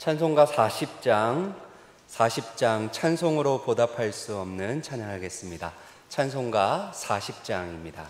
찬송가 40장 찬송으로 보답할 수 없는 찬양하겠습니다. 찬송가 40장입니다.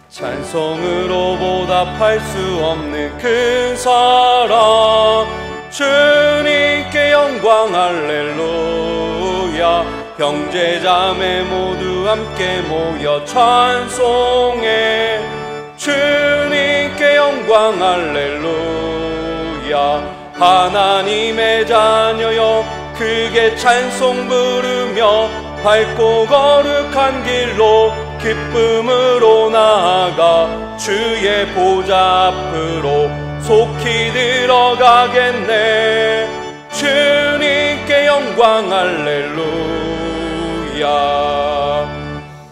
찬송으로 보답할 수 없는 큰 사랑, 주님께 영광 할렐루야. 형제자매 모두 함께 모여 찬송해, 주님께 영광 할렐루야. 하나님의 자녀여 크게 찬송 부르며 밝고 거룩한 길로 기쁨으로 나아가 주의 보좌 앞으로 속히 들어가겠네. 주님께 영광 할렐루야.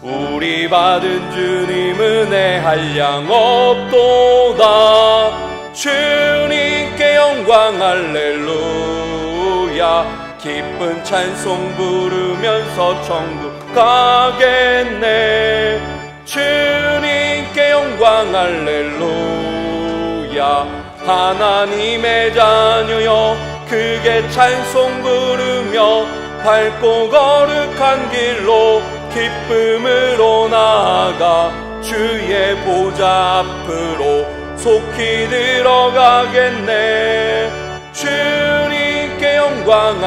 우리 받은 주님 은혜 한량 없도다. 주님께 영광 할렐루야. 기쁜 찬송 부르면서 천국 가겠네. 주님께 영광 할렐루야. 하나님의 자녀여 크게 찬송 부르며 밝고 거룩한 길로 기쁨으로 나아가 주의 보좌 앞으로 속히 들어가겠네. 주님께 영광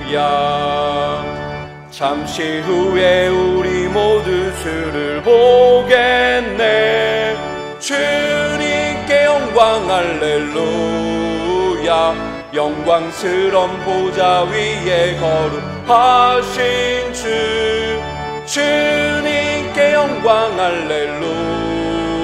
할렐루야. 잠시 후에 우리 모두 주를 보겠네. 주님께 영광 할렐루야. 영광스러운 보좌 위에 거룩하신 주, 주님께 영광 할렐루야.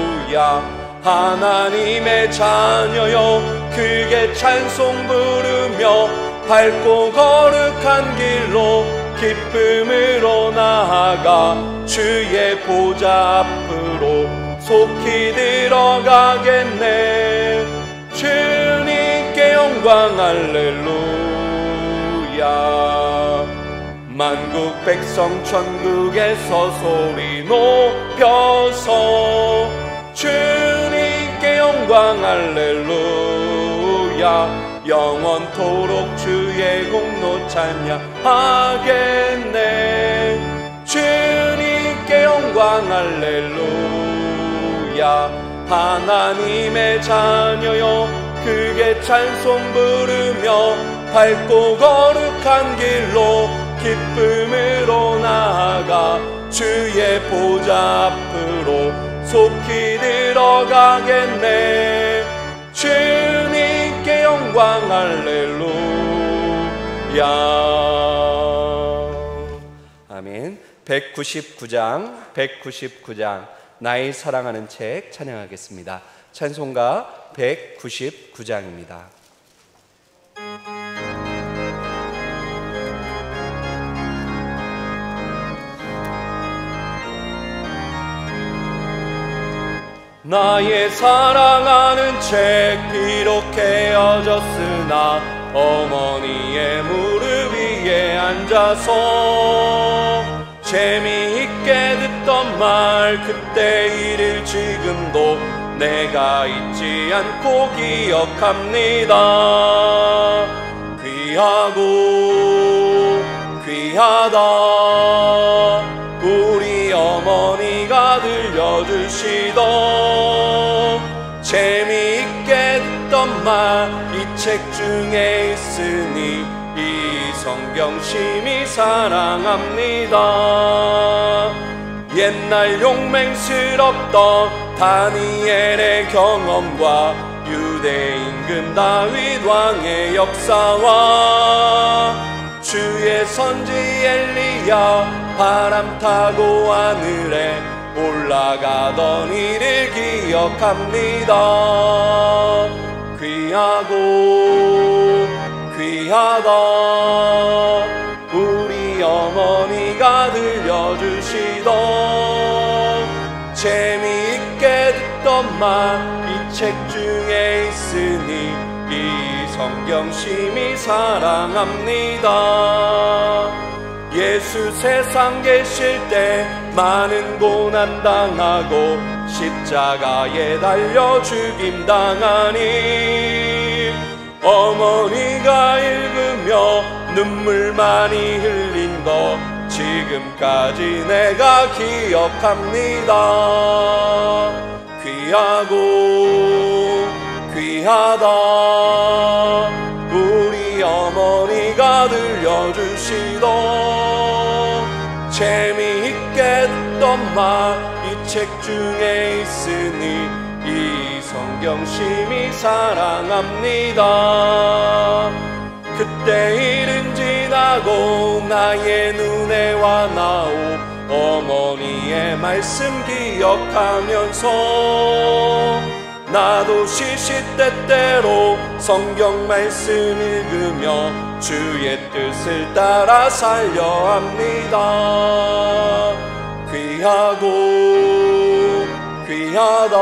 하나님의 자녀여 크게 찬송 부르며 밝고 거룩한 길로 기쁨으로 나아가 주의 보좌 앞으로 속히 들어가겠네. 주님께 영광 할렐루야. 만국 백성 천국에서 소리 높여서 주님께 영광 할렐루야. 영원토록 주의 공로 찬양하겠네. 주님께 영광 할렐루야. 하나님의 자녀여 크게 찬송 부르며 밝고 거룩한 길로 기쁨으로 나아가 주의 보좌 앞으로 속히 들어가겠네. 주님께 영광 할렐루야. 아멘. 199장 나의 사랑하는 책 찬양하겠습니다. 찬송가 199장입니다. 나의 사랑하는 책 비록 헤어졌으나 어머니의 무릎 위에 앉아서 재미있게 듣던 말 그때 일을 지금도 내가 잊지 않고 기억합니다. 귀하고 귀하다 우리 어머니가 들려주시던 재미있게 듣던 말 이 책 중에 있으니 이 성경 심히 사랑합니다. 옛날 용맹스럽던 다니엘의 경험과 유대 임금 다윗 왕의 역사와 주의 선지 엘리야 바람 타고 하늘에 올라가던 일을 기억합니다. 귀하고 귀하다 우리 어머니가 들려주시던 재미있게 듣던 말 이 책 중에 있으니 이 성경 심히 사랑합니다. 예수 세상 계실 때 많은 고난 당하고 십자가에 달려 죽임 당하니 어머니가 읽으며 눈물 많이 흘린 거 지금까지 내가 기억합니다. 귀하고 귀하다 우리 어머니가 들려주시던 재미있게 듣던 말 이 책 중에 있으니 이 성경 심히 사랑합니다. 그때 일은 지나고 나의 눈에 와나오 어머니의 말씀 기억하면서 나도 시시때때로 성경 말씀 읽으며 주의 뜻을 따라 살려 합니다. 귀하고 귀하다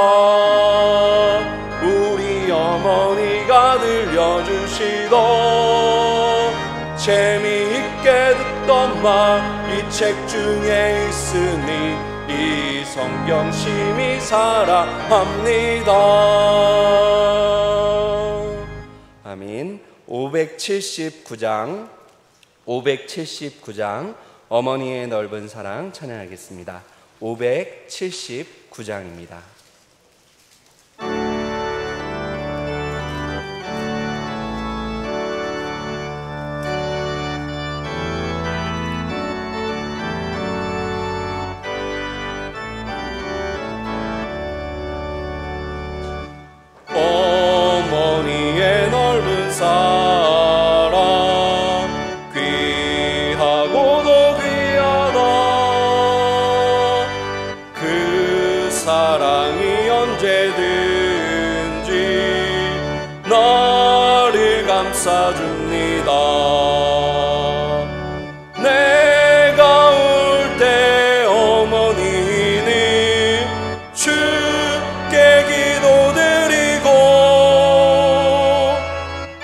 우리 어머니가 들려주시던 재미있게 듣던 말 이 책 중에 있으니 이 성경 심히 사랑합니다. 아멘. 579장 어머니의 넓은 사랑 찬양하겠습니다. 579장입니다. 어머니의 넓은 사랑 귀하고도 귀하다 그 사랑이 언제든지 나를 감싸줍니다. 내가 울 때 어머니는 주께 기도드리고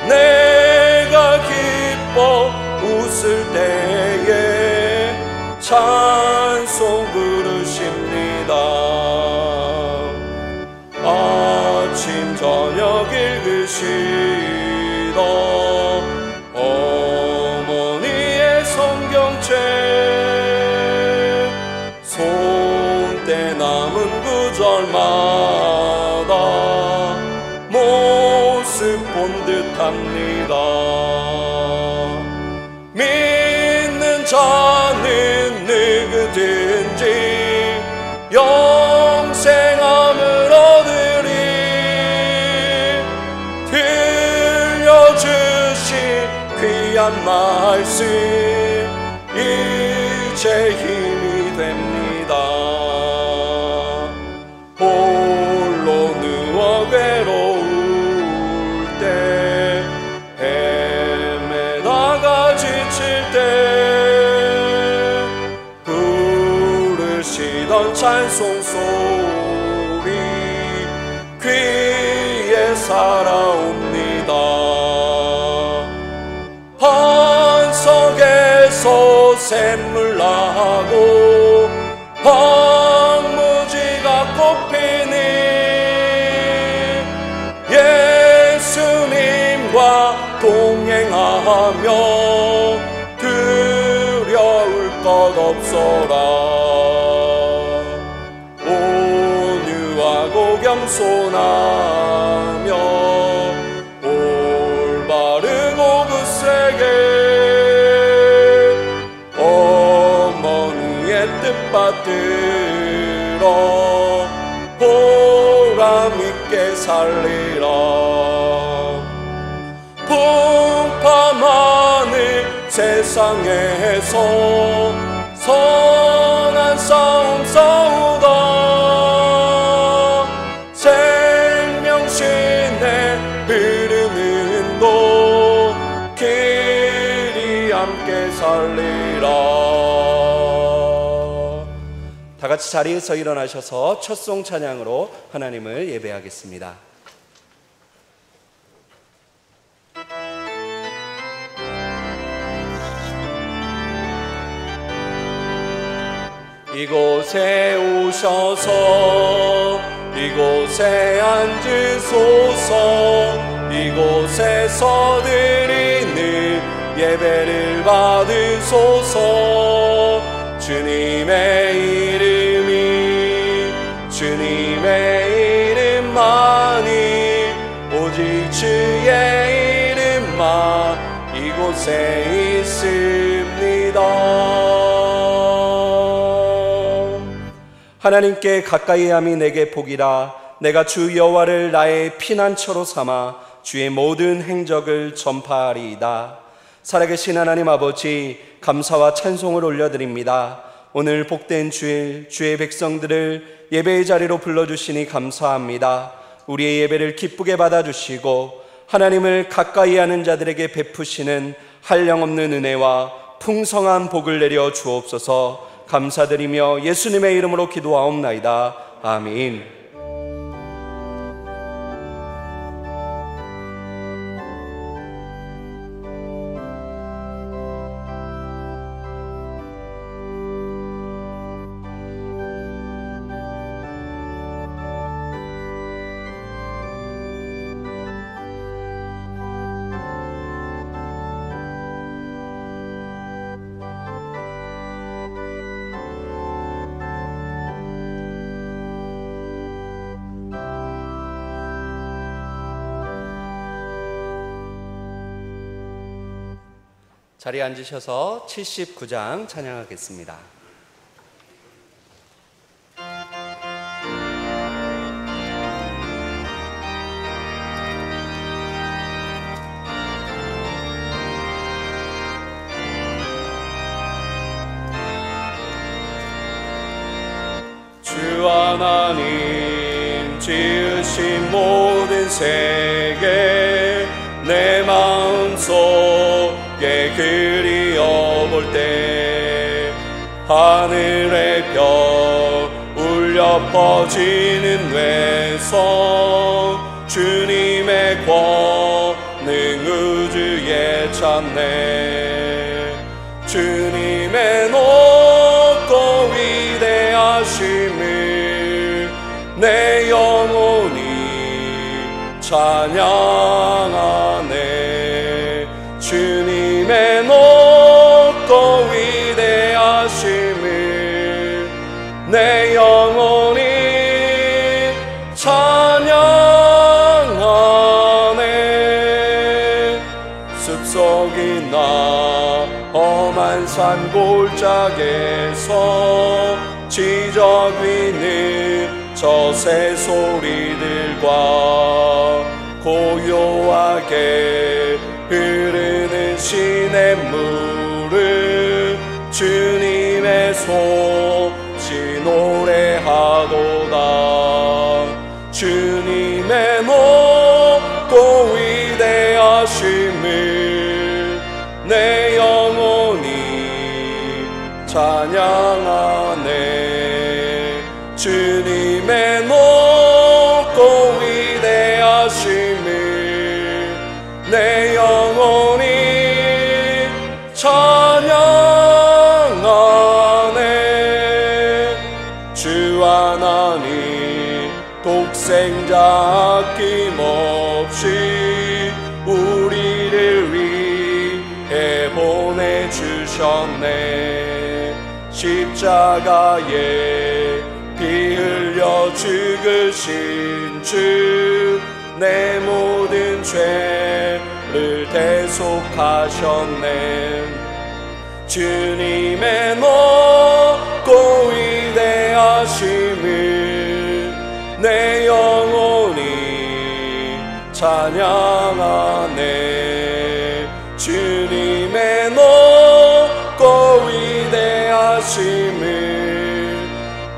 내가 기뻐 웃을 때에 찬송 부르십니다. 아침 저녁 읽으시던 어머니의 성경책 손때 남은 구절마다 모습 본 듯합니다. 믿는 자는 누구든지 영생함을 얻으리 들려주신 귀한 말씀 이제 힘이 됩니다. 홀로 누워 괴로울 때 헤매다가 지칠 때 부르시던 찬송 소리 귀에 살아옵니다. 반석에서 샘물 나고 황무지가 꽃피니 예수님과 동행하며 두려울 것 없어라. 온유하고 겸손하며 올바르고 굳세게 어머니의 뜻 받들어 보람있게 살리라. 풍파만을 세상에서 선한 싸움 싸우다 생명신의 흐르는 곳 길이 함께 살리라. 다 같이 자리에서 일어나셔서 첫송 찬양으로 하나님을 예배하겠습니다. 이곳에 오셔서 이곳에 앉으소서. 이곳에서 드리는 예배를 받으소서. 주님의 주님의 이름만이 오직 주의 이름만 이곳에 있습니다. 하나님께 가까이 함이 내게 복이라. 내가 주 여호와를 나의 피난처로 삼아 주의 모든 행적을 전파하리이다. 살아계신 하나님 아버지, 감사와 찬송을 올려드립니다. 오늘 복된 주일, 주의 백성들을 예배의 자리로 불러주시니 감사합니다. 우리의 예배를 기쁘게 받아주시고 하나님을 가까이 하는 자들에게 베푸시는 한량없는 은혜와 풍성한 복을 내려 주옵소서. 감사드리며 예수님의 이름으로 기도하옵나이다. 아멘. 자리에 앉으셔서 79장 찬양하겠습니다. 주 하나님 지으신 모든 세계 내 마음속에 그리워볼 때 하늘의 별 울려 퍼지는 외성 주님의 권능 우주에 찾네. 주님의 높고 위대하심을 내 영혼이 찬양하네. 주님의 높고 위대하심을 내 영혼이 찬양하네. 숲속이나 험한 산 골짜기에서 지적 위는 저 새소리들과 고요하게 흐르는 시냇물을 주님의 솜씨 노래하도다. 주님의 높고 위대하심을 내 영혼이 찬양하네. 주님의 높고 위대하심을 내 영혼이 찬양하네. 주 하나님 독생자 아낌없이 우리를 위해 보내주셨네. 십자가에 피 흘려 죽으신 주 내 모든 죄를 대속하셨네. 주님의 높고 위대하심을 내 영혼이 찬양하네. 주님의 높고 위대하심을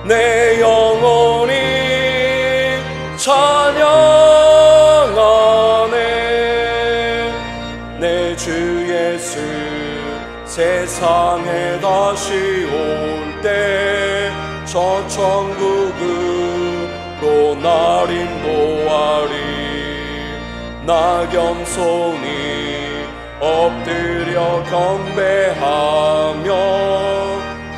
내 영혼이 찬양하네. 내 주 예수 세상에 다시 올 때 저 천국으로 날 인도하리. 나 겸손히 엎드려 경배하며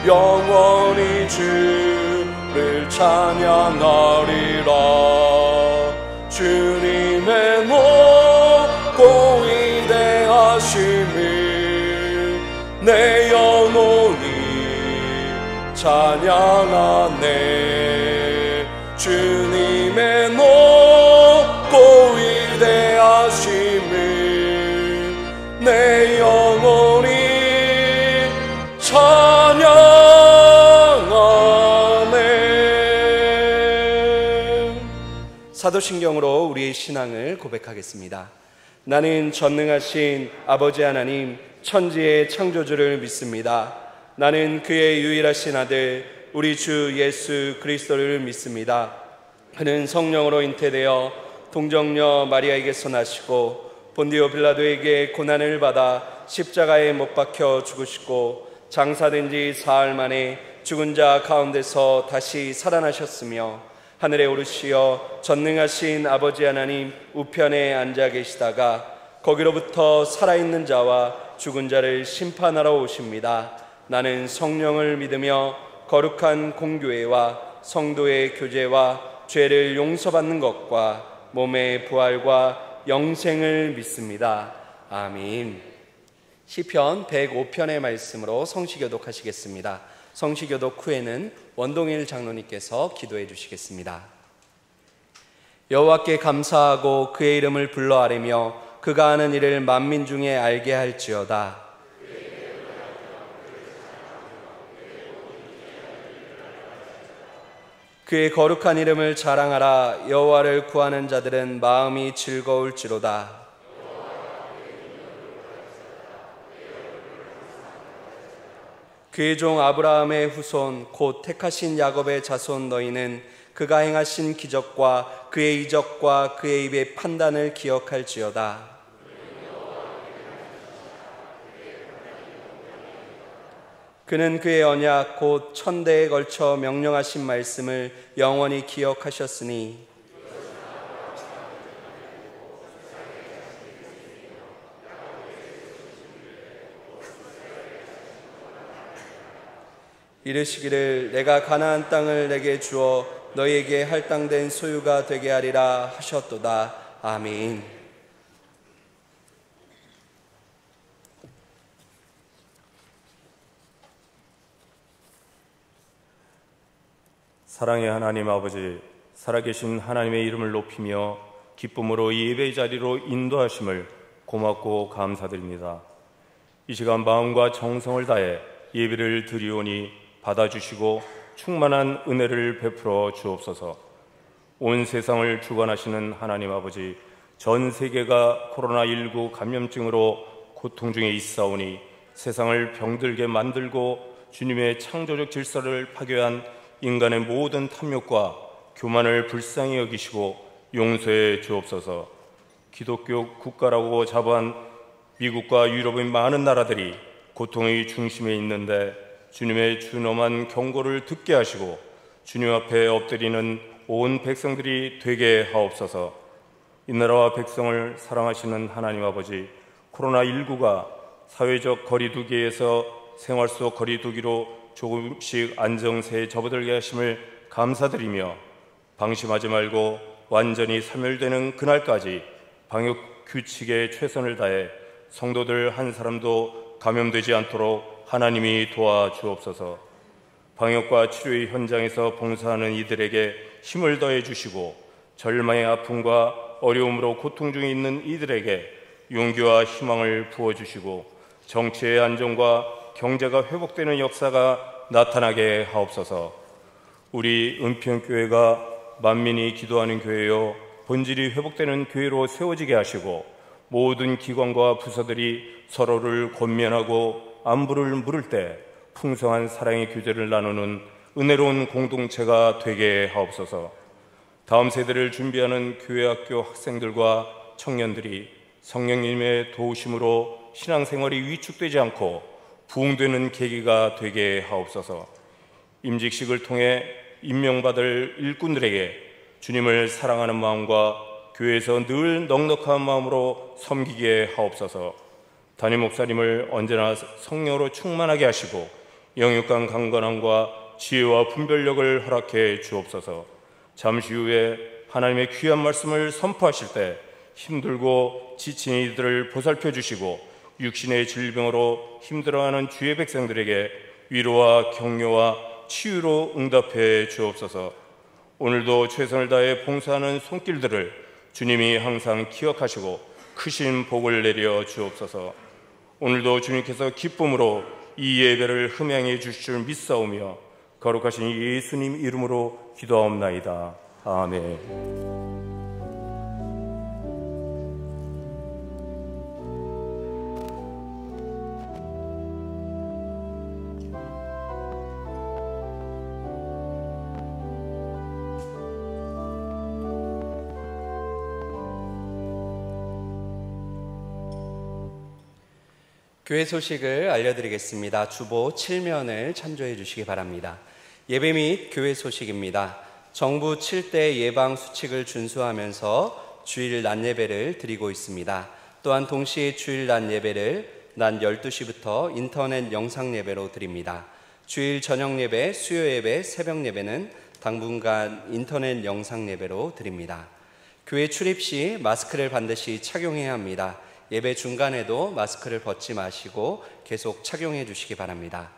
영원히 주를 찬양하리라. 주님의 높고 위대하심을 내 영혼이 찬양하네. 주님의 높고 위대하심을 내 영혼이 찬양하네. 사도신경으로 우리의 신앙을 고백하겠습니다. 나는 전능하신 아버지 하나님 천지의 창조주를 믿습니다. 나는 그의 유일하신 아들 우리 주 예수 그리스도를 믿습니다. 그는 성령으로 잉태되어 동정녀 마리아에게서 나시고 본디오 빌라도에게 고난을 받아 십자가에 못 박혀 죽으시고 장사된 지 사흘 만에 죽은 자 가운데서 다시 살아나셨으며 하늘에 오르시어 전능하신 아버지 하나님 우편에 앉아 계시다가 거기로부터 살아있는 자와 죽은 자를 심판하러 오십니다. 나는 성령을 믿으며 거룩한 공교회와 성도의 교제와 죄를 용서받는 것과 몸의 부활과 영생을 믿습니다. 아멘. 시편 105편의 말씀으로 성시교독하시겠습니다. 성시교독 후에는 원동일 장로님께서 기도해 주시겠습니다. 여호와께 감사하고 그의 이름을 불러 아뢰며 그가 하는 일을 만민 중에 알게 할지어다. 그의 거룩한 이름을 자랑하라. 여호와를 구하는 자들은 마음이 즐거울지로다. 그의 종 아브라함의 후손 곧 택하신 야곱의 자손 너희는 그가 행하신 기적과 그의 이적과 그의 입의 판단을 기억할지어다. 그는 그의 언약 곧 천대에 걸쳐 명령하신 말씀을 영원히 기억하셨으니 이르시기를 내가 가나안 땅을 내게 주어 너희에게 할당된 소유가 되게 하리라 하셨도다. 아멘. 사랑의 하나님 아버지, 살아계신 하나님의 이름을 높이며 기쁨으로 이 예배의 자리로 인도하심을 고맙고 감사드립니다. 이 시간 마음과 정성을 다해 예배를 드리오니 받아주시고 충만한 은혜를 베풀어 주옵소서. 온 세상을 주관하시는 하나님 아버지, 전 세계가 코로나19 감염증으로 고통 중에 있사오니 세상을 병들게 만들고 주님의 창조적 질서를 파괴한 인간의 모든 탐욕과 교만을 불쌍히 여기시고 용서해 주옵소서. 기독교 국가라고 자부한 미국과 유럽의 많은 나라들이 고통의 중심에 있는데 주님의 준엄한 경고를 듣게 하시고 주님 앞에 엎드리는 온 백성들이 되게 하옵소서. 이 나라와 백성을 사랑하시는 하나님 아버지, 코로나19가 사회적 거리두기에서 생활 속 거리두기로 조금씩 안정세에 접어들게 하심을 감사드리며 방심하지 말고 완전히 사멸되는 그날까지 방역 규칙에 최선을 다해 성도들 한 사람도 감염되지 않도록 하나님이 도와주옵소서. 방역과 치료의 현장에서 봉사하는 이들에게 힘을 더해 주시고 절망의 아픔과 어려움으로 고통 중에 있는 이들에게 용기와 희망을 부어주시고 정치의 안정과 경제가 회복되는 역사가 나타나게 하옵소서. 우리 은평교회가 만민이 기도하는 교회요 본질이 회복되는 교회로 세워지게 하시고 모든 기관과 부서들이 서로를 권면하고 안부를 물을 때 풍성한 사랑의 교제를 나누는 은혜로운 공동체가 되게 하옵소서. 다음 세대를 준비하는 교회학교 학생들과 청년들이 성령님의 도우심으로 신앙생활이 위축되지 않고 부흥되는 계기가 되게 하옵소서. 임직식을 통해 임명받을 일꾼들에게 주님을 사랑하는 마음과 교회에서 늘 넉넉한 마음으로 섬기게 하옵소서. 담임 목사님을 언제나 성령으로 충만하게 하시고 영육간 강건함과 지혜와 분별력을 허락해 주옵소서. 잠시 후에 하나님의 귀한 말씀을 선포하실 때 힘들고 지친 이들을 보살펴 주시고 육신의 질병으로 힘들어하는 주의 백성들에게 위로와 격려와 치유로 응답해 주옵소서. 오늘도 최선을 다해 봉사하는 손길들을 주님이 항상 기억하시고 크신 복을 내려 주옵소서. 오늘도 주님께서 기쁨으로 이 예배를 흠양해 주실 줄 믿사오며 거룩하신 예수님 이름으로 기도하옵나이다. 아멘. 교회 소식을 알려드리겠습니다. 주보 7면을 참조해 주시기 바랍니다. 예배 및 교회 소식입니다. 정부 7대 예방 수칙을 준수하면서 주일 낮 예배를 드리고 있습니다. 또한 동시에 주일 낮 예배를 낮 12시부터 인터넷 영상 예배로 드립니다. 주일 저녁 예배, 수요 예배, 새벽 예배는 당분간 인터넷 영상 예배로 드립니다. 교회 출입 시 마스크를 반드시 착용해야 합니다. 예배 중간에도 마스크를 벗지 마시고 계속 착용해 주시기 바랍니다.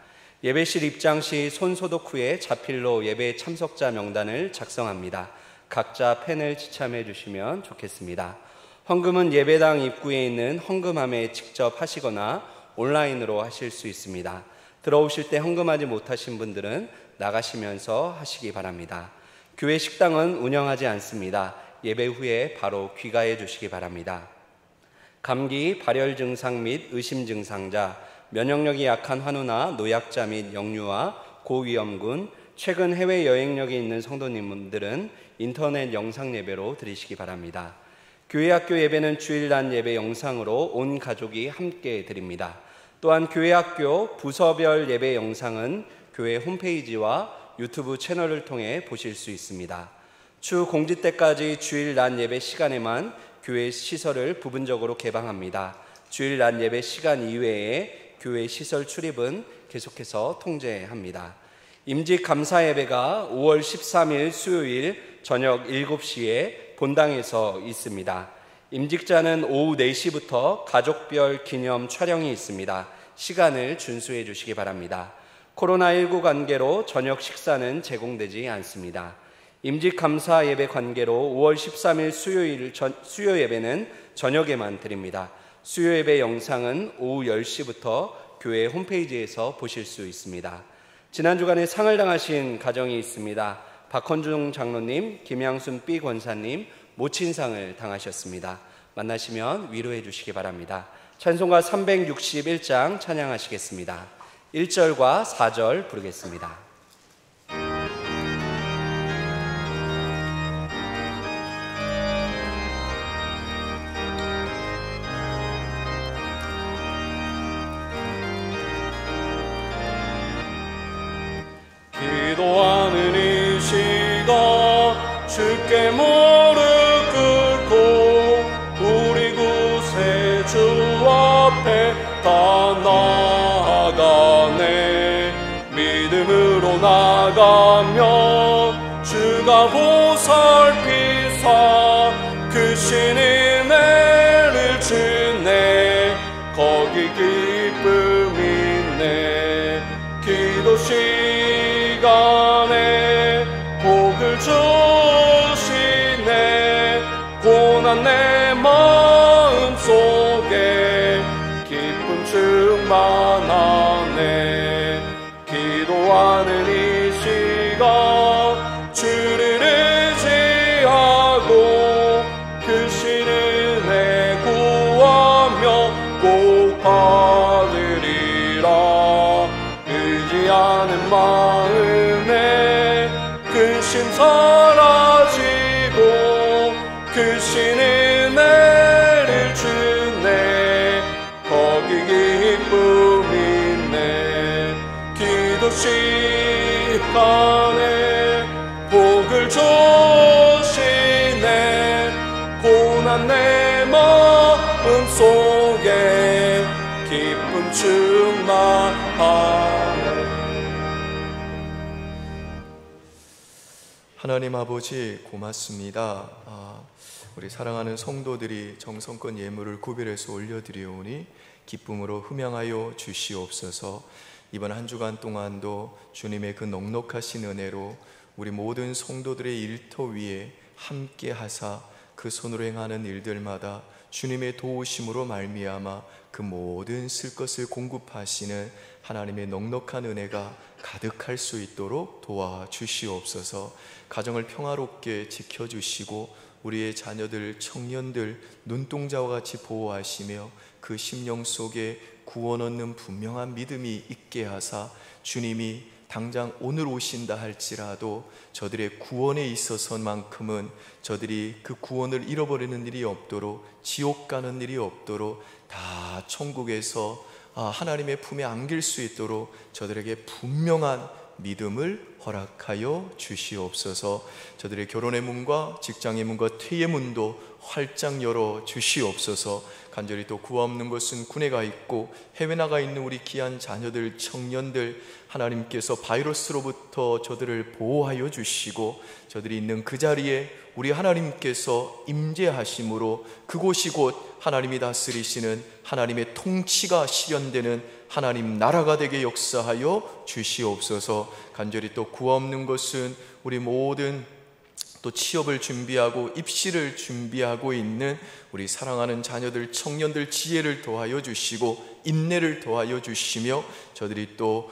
예배실 입장 시 손 소독 후에 자필로 예배 참석자 명단을 작성합니다. 각자 펜을 지참해 주시면 좋겠습니다. 헌금은 예배당 입구에 있는 헌금함에 직접 하시거나 온라인으로 하실 수 있습니다. 들어오실 때 헌금하지 못하신 분들은 나가시면서 하시기 바랍니다. 교회 식당은 운영하지 않습니다. 예배 후에 바로 귀가해 주시기 바랍니다. 감기, 발열 증상 및 의심 증상자, 면역력이 약한 환우나 노약자 및 영유아, 고위험군, 최근 해외 여행력이 있는 성도님들은 인터넷 영상 예배로 드리시기 바랍니다. 교회 학교 예배는 주일 낮 예배 영상으로 온 가족이 함께 드립니다. 또한 교회 학교 부서별 예배 영상은 교회 홈페이지와 유튜브 채널을 통해 보실 수 있습니다. 추 공지 때까지 주일 낮 예배 시간에만 교회 시설을 부분적으로 개방합니다. 주일 낮 예배 시간 이외에 교회 시설 출입은 계속해서 통제합니다. 임직 감사 예배가 5월 13일 수요일 저녁 7시에 본당에서 있습니다. 임직자는 오후 4시부터 가족별 기념 촬영이 있습니다. 시간을 준수해 주시기 바랍니다. 코로나19 관계로 저녁 식사는 제공되지 않습니다. 임직 감사 예배 관계로 5월 13일 수요 예배는 저녁에만 드립니다. 수요 예배 영상은 오후 10시부터 교회 홈페이지에서 보실 수 있습니다. 지난 주간에 상을 당하신 가정이 있습니다. 박헌중 장로님, 김양순 B 권사님 모친상을 당하셨습니다. 만나시면 위로해 주시기 바랍니다. 찬송가 361장 찬양하시겠습니다. 1절과 4절 부르겠습니다. 기도하는 이 시간 주께 무릎 꿇고 우리 구세주 앞에 다 나아가네. 믿음으로 나가며 주가 보살피사 크신 은혜를 주네. 거기 기쁨 있네. 기도 시간에 복을 주시네. 고난 내 마음속에 기쁨 충만하네. 기도하는 이 시간 주를 의지하고 크신 은혜 구하며 꼭 받으리라. 의지하는 마음에 근심 사라지고 크신 은혜를 주네. 거기 기쁨 있네. 기도 시간에 복을 주시네. 고난 내 마음속에 기쁨 충만하네. 하나님 아버지 고맙습니다. 우리 사랑하는 성도들이 정성껏 예물을 구별해서 올려드리오니 기쁨으로 흠양하여 주시옵소서. 이번 한 주간 동안도 주님의 그 넉넉하신 은혜로 우리 모든 성도들의 일터 위에 함께 하사 그 손으로 행하는 일들마다 주님의 도우심으로 말미암아 그 모든 쓸 것을 공급하시는 하나님의 넉넉한 은혜가 가득할 수 있도록 도와주시옵소서. 가정을 평화롭게 지켜주시고 우리의 자녀들, 청년들 눈동자와 같이 보호하시며 그 심령 속에 구원 얻는 분명한 믿음이 있게 하사 주님이 당장 오늘 오신다 할지라도 저들의 구원에 있어서만큼은 저들이 그 구원을 잃어버리는 일이 없도록, 지옥 가는 일이 없도록 다 천국에서 하나님의 품에 안길 수 있도록 저들에게 분명한 믿음을 허락하여 주시옵소서. 저들의 결혼의 문과 직장의 문과 퇴의 문도 활짝 열어 주시옵소서. 간절히 또 구하 없는 것은 군에 가 있고 해외 나가 있는 우리 귀한 자녀들, 청년들, 하나님께서 바이러스로부터 저들을 보호하여 주시고 저들이 있는 그 자리에 우리 하나님께서 임재하심으로 그곳이 곧 하나님이 다스리시는 하나님의 통치가 실현되는 하나님 나라가 되게 역사하여 주시옵소서. 간절히 또 구하 없는 것은 우리 모든 또 취업을 준비하고 입시를 준비하고 있는 우리 사랑하는 자녀들, 청년들 지혜를 더하여 주시고 인내를 더하여 주시며 저들이 또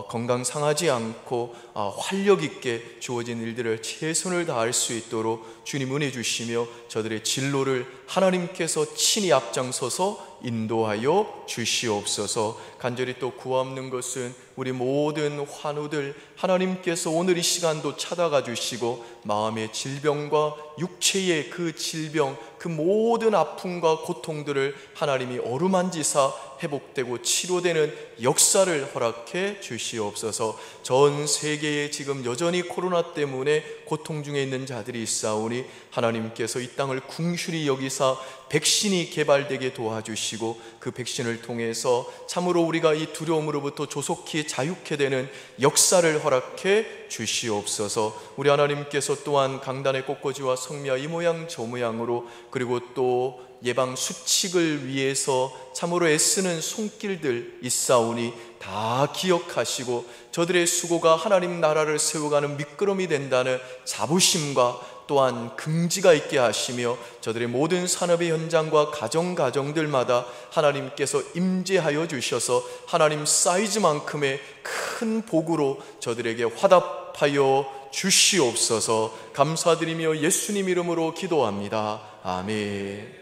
건강 상하지 않고 활력 있게 주어진 일들을 최선을 다할 수 있도록 주님 은혜 주시며 저들의 진로를 하나님께서 친히 앞장서서 인도하여 주시옵소서. 간절히 또 구하 없는 것은 우리 모든 환우들 하나님께서 오늘 이 시간도 찾아가 주시고 마음의 질병과 육체의 그 질병, 그 모든 아픔과 고통들을 하나님이 어루만지사 회복되고 치료되는 역사를 허락해 주시옵소서. 전 세계에 지금 여전히 코로나 때문에 고통 중에 있는 자들이 있사오니 하나님께서 이 땅을 궁휼히 여기사 백신이 개발되게 도와주시고 그 백신을 통해서 참으로 우리가 이 두려움으로부터 조속히 자유케 되는 역사를 허락해 주시옵소서. 우리 하나님께서 또한 강단의 꽃꽂이와 성미와 이 모양 저 모양으로 그리고 또 예방 수칙을 위해서 참으로 애쓰는 손길들 있사오니 다 기억하시고 저들의 수고가 하나님 나라를 세워가는 미끄럼이 된다는 자부심과 또한 긍지가 있게 하시며 저들의 모든 산업의 현장과 가정들마다 하나님께서 임재하여 주셔서 하나님 사이즈만큼의 큰 복으로 저들에게 화답하여 주시옵소서. 감사드리며 예수님 이름으로 기도합니다. 아멘.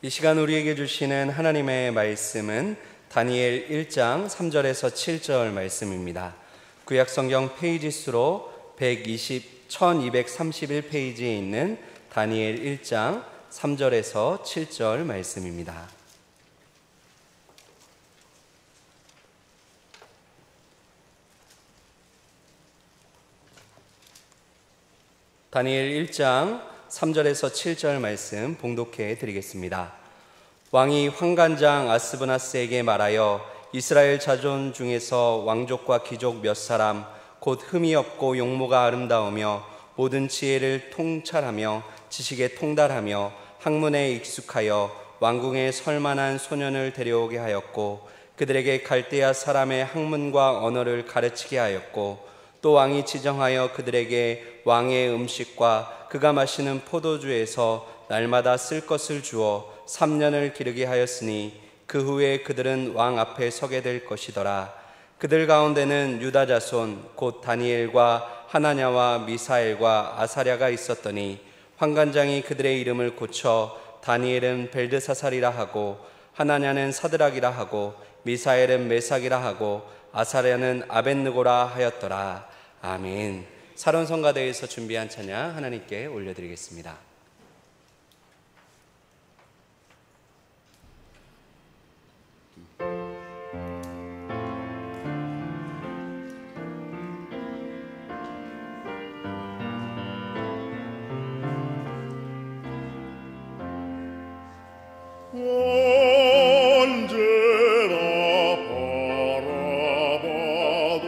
이 시간 우리에게 주시는 하나님의 말씀은 다니엘 1장 3절에서 7절 말씀입니다. 구약성경 페이지 수로 1231페이지에 있는 다니엘 1장 3절에서 7절 말씀입니다. 다니엘 1장 3절에서 7절 말씀 봉독해 드리겠습니다. 왕이 환관장 아스브나스에게 말하여 이스라엘 자손 중에서 왕족과 귀족 몇 사람 곧 흠이 없고 용모가 아름다우며 모든 지혜를 통찰하며 지식에 통달하며 학문에 익숙하여 왕궁에 설만한 소년을 데려오게 하였고 그들에게 갈대아 사람의 학문과 언어를 가르치게 하였고 또 왕이 지정하여 그들에게 왕의 음식과 그가 마시는 포도주에서 날마다 쓸 것을 주어 3년을 기르게 하였으니 그 후에 그들은 왕 앞에 서게 될 것이더라. 그들 가운데는 유다 자손 곧 다니엘과 하나냐와 미사엘과 아사랴가 있었더니 환관장이 그들의 이름을 고쳐 다니엘은 벨드사살이라 하고 하나냐는 사드락이라 하고 미사엘은 메삭이라 하고 아사랴는 아벳느고라 하였더라. 아멘. 사론성가대에서 준비한 찬양 하나님께 올려드리겠습니다. 언제나 바라봐도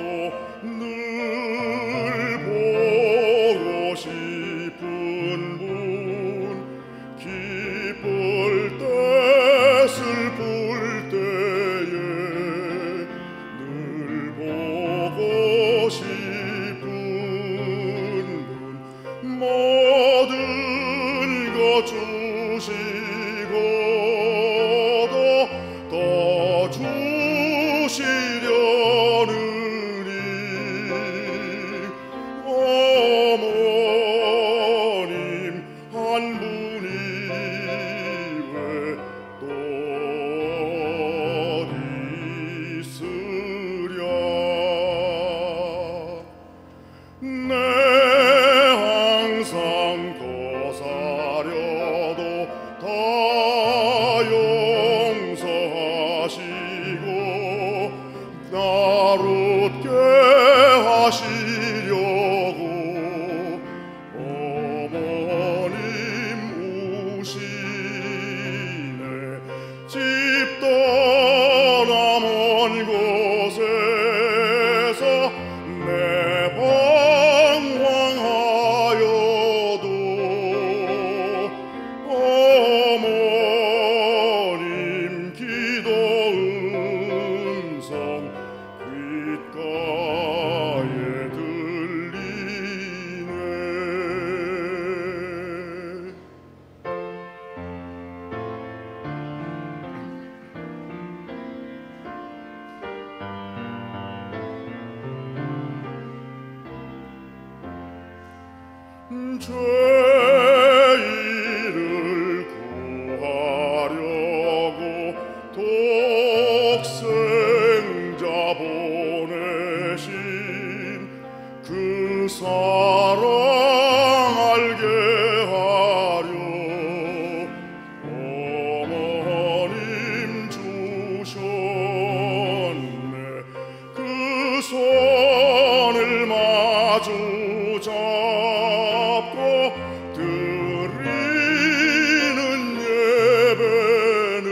사려도 다 용서하시고 나를 웃게 하시려고 어머님 우시네. 집 떠나 먼 곳에서 내 방황하여도 어머님 기도 음성 귓가에 들리네. 죄인을 구하려고 독생자 보내신 그 사랑 알게 하려 어머님 주셨네. 그 손을 마주 잡고 드리는 예배는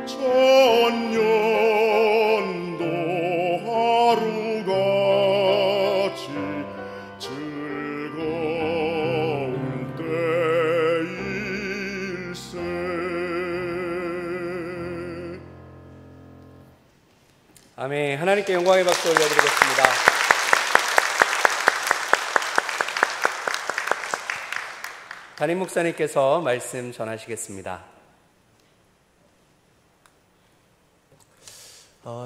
천년도 하루같이 즐거운 때일세. 아멘. 하나님께 영광의 박수 올려드리겠습니다. 담임 목사님께서 말씀 전하시겠습니다.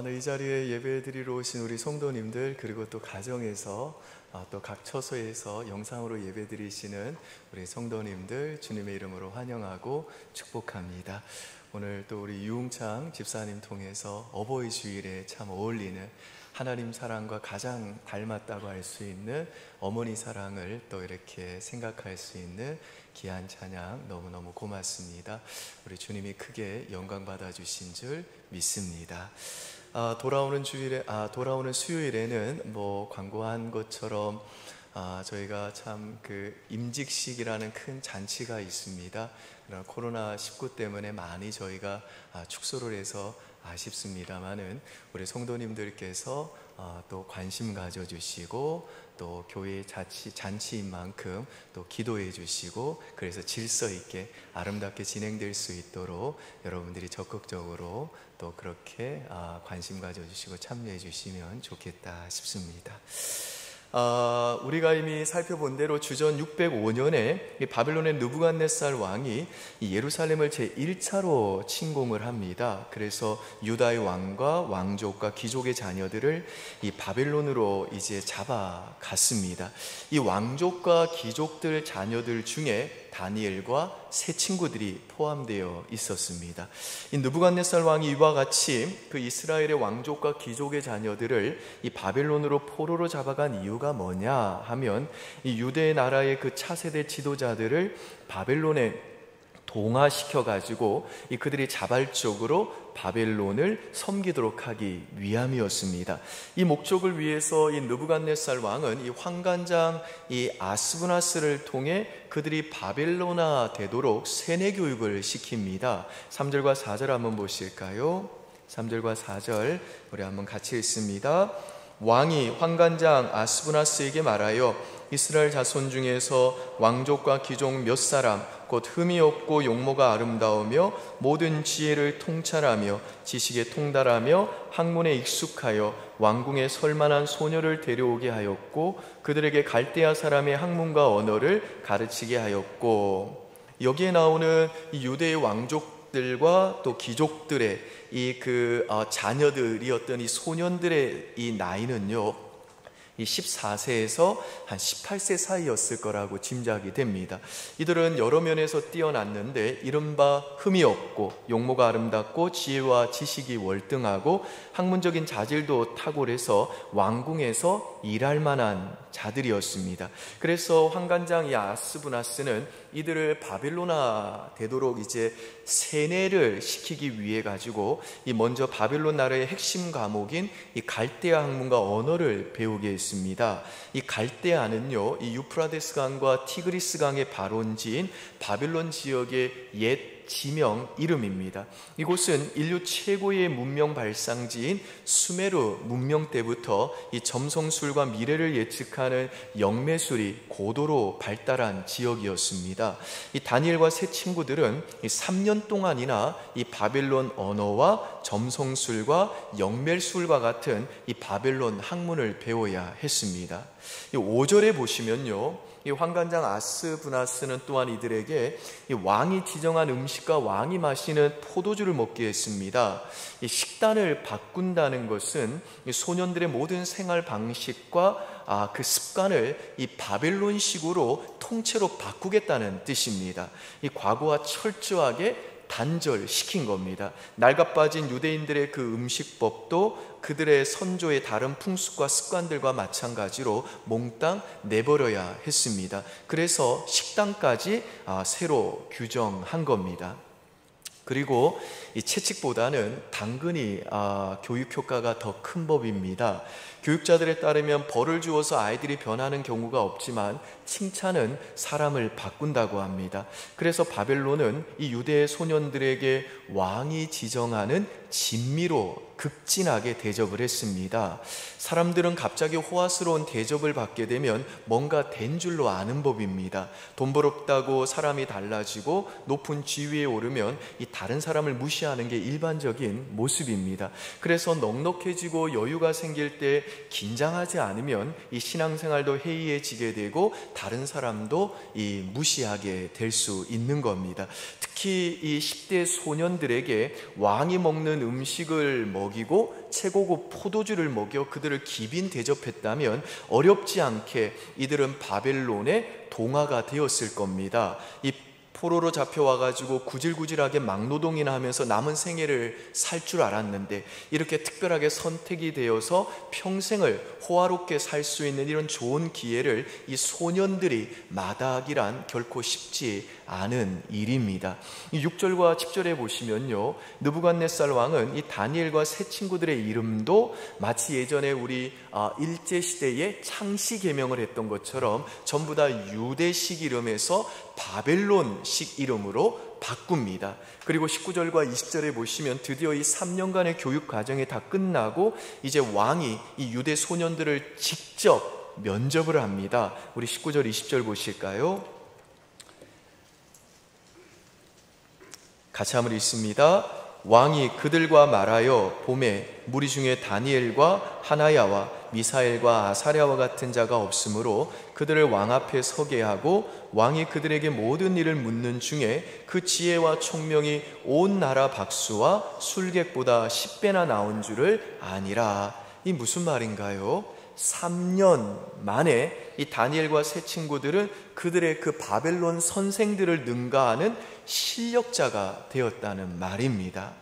이 자리에 예배 드리러 오신 우리 성도님들, 그리고 또 가정에서 또 각 처소에서 영상으로 예배 드리시는 우리 성도님들 주님의 이름으로 환영하고 축복합니다. 오늘 또 우리 유웅창 집사님 통해서 어버이 주일에 참 어울리는 하나님 사랑과 가장 닮았다고 할 수 있는 어머니 사랑을 또 이렇게 생각할 수 있는 귀한 찬양 너무너무 고맙습니다. 우리 주님이 크게 영광 받아주신 줄 믿습니다. 돌아오는 수요일에는 뭐 광고한 것처럼 저희가 참 그 임직식이라는 큰 잔치가 있습니다. 그러나 코로나19 때문에 많이 저희가 축소를 해서 아쉽습니다만은 우리 성도님들께서 또 관심 가져주시고 또 교회 잔치인 만큼 또 기도해 주시고 그래서 질서 있게 아름답게 진행될 수 있도록 여러분들이 적극적으로 또 그렇게 관심 가져주시고 참여해 주시면 좋겠다 싶습니다. 우리가 이미 살펴본 대로 주전 605년에 바벨론의 느부갓네살 왕이 이 예루살렘을 제1차로 침공을 합니다. 그래서 유다의 왕과 왕족과 귀족의 자녀들을 이 바벨론으로 이제 잡아갔습니다. 이 왕족과 귀족들 자녀들 중에 다니엘과 세 친구들이 포함되어 있었습니다. 이 느부갓네살 왕이 이와 같이 그 이스라엘의 왕족과 귀족의 자녀들을 이 바벨론으로 포로로 잡아간 이유가 뭐냐 하면 이 유대 나라의 그 차세대 지도자들을 바벨론에 동화시켜가지고 그들이 자발적으로 바벨론을 섬기도록 하기 위함이었습니다. 이 목적을 위해서 이 느부갓네살 왕은 이 환관장 이 아스부나스를 통해 그들이 바벨론화 되도록 세뇌 교육을 시킵니다. 3절과 4절 한번 보실까요? 3절과 4절 우리 한번 같이 읽습니다. 왕이 환관장 아스부나스에게 말하여 이스라엘 자손 중에서 왕족과 귀족 몇 사람 곧 흠이 없고 용모가 아름다우며 모든 지혜를 통찰하며 지식에 통달하며 학문에 익숙하여 왕궁에 설만한 소녀를 데려오게 하였고 그들에게 갈대아 사람의 학문과 언어를 가르치게 하였고. 여기에 나오는 이 유대의 왕족들과 또 귀족들의 이 자녀들이었던 이 소년들의 이 나이는요 이 14세에서 한 18세 사이였을 거라고 짐작이 됩니다. 이들은 여러 면에서 뛰어났는데 이른바 흠이 없고 용모가 아름답고 지혜와 지식이 월등하고 학문적인 자질도 탁월해서 왕궁에서 일할 만한 자들이었습니다. 그래서 환관장 이 아스부나스는 이들을 바빌로나 되도록 이제 세뇌를 시키기 위해 가지고 이 먼저 바빌론 나라의 핵심 과목인 이 갈대아 학문과 언어를 배우게 했습니다. 이 갈대아는요, 이 유프라데스 강과 티그리스 강의 발원지인 바빌론 지역의 옛 지명 이름입니다. 이곳은 인류 최고의 문명 발상지인 수메르 문명 때부터 이 점성술과 미래를 예측하는 영매술이 고도로 발달한 지역이었습니다. 이 다니엘과 세 친구들은 이 3년 동안이나 이 바빌론 언어와 점성술과 영매술과 같은 이 바빌론 학문을 배워야 했습니다. 이 5절에 보시면요, 이 환관장 아스부나스는 또한 이들에게 이 왕이 지정한 음식과 왕이 마시는 포도주를 먹게 했습니다. 이 식단을 바꾼다는 것은 이 소년들의 모든 생활 방식과 그 습관을 이 바벨론식으로 통째로 바꾸겠다는 뜻입니다. 이 과거와 철저하게 단절시킨 겁니다. 낡아빠진 유대인들의 그 음식법도 그들의 선조의 다른 풍습과 습관들과 마찬가지로 몽땅 내버려야 했습니다. 그래서 식단까지 새로 규정한 겁니다. 그리고 이 채찍보다는 당근이 교육 효과가 더 큰 법입니다. 교육자들에 따르면 벌을 주어서 아이들이 변하는 경우가 없지만 칭찬은 사람을 바꾼다고 합니다. 그래서 바벨론은 이 유대 소년들에게 왕이 지정하는 진미로 극진하게 대접을 했습니다. 사람들은 갑자기 호화스러운 대접을 받게 되면 뭔가 된 줄로 아는 법입니다. 돈 벌었다고 사람이 달라지고 높은 지위에 오르면 이 다른 사람을 무시하는 게 일반적인 모습입니다. 그래서 넉넉해지고 여유가 생길 때 긴장하지 않으면 이 신앙생활도 해이해지게 되고 다른 사람도 이 무시하게 될 수 있는 겁니다. 특히 이 10대 소년들에게 왕이 먹는 음식을 먹이고 최고급 포도주를 먹여 그들을 기빈 대접했다면 어렵지 않게 이들은 바벨론의 동화가 되었을 겁니다. 이 포로로 잡혀와가지고 구질구질하게 막노동이나 하면서 남은 생애를 살 줄 알았는데 이렇게 특별하게 선택이 되어서 평생을 호화롭게 살 수 있는 이런 좋은 기회를 이 소년들이 마다하기란 결코 쉽지 않은 일입니다. 6절과 10절에 보시면요, 느부갓네살 왕은 이 다니엘과 세 친구들의 이름도 마치 예전에 우리 일제시대에 창씨 개명을 했던 것처럼 전부 다 유대식 이름에서 바벨론식 이름으로 바꿉니다. 그리고 19절과 20절에 보시면 드디어 이 3년간의 교육 과정이 다 끝나고 이제 왕이 이 유대 소년들을 직접 면접을 합니다. 우리 19절 20절 보실까요? 같이 한번 읽습니다. 왕이 그들과 말하여 봄에 무리 중에 다니엘과 하나야와 미사엘과 아사랴와 같은 자가 없으므로 그들을 왕 앞에 서게 하고 왕이 그들에게 모든 일을 묻는 중에 그 지혜와 총명이 온 나라 박수와 술객보다 10배나 나온 줄을 아니라. 이 무슨 말인가요? 3년 만에 이 다니엘과 세 친구들은 그들의 그 바벨론 선생들을 능가하는 실력자가 되었다는 말입니다.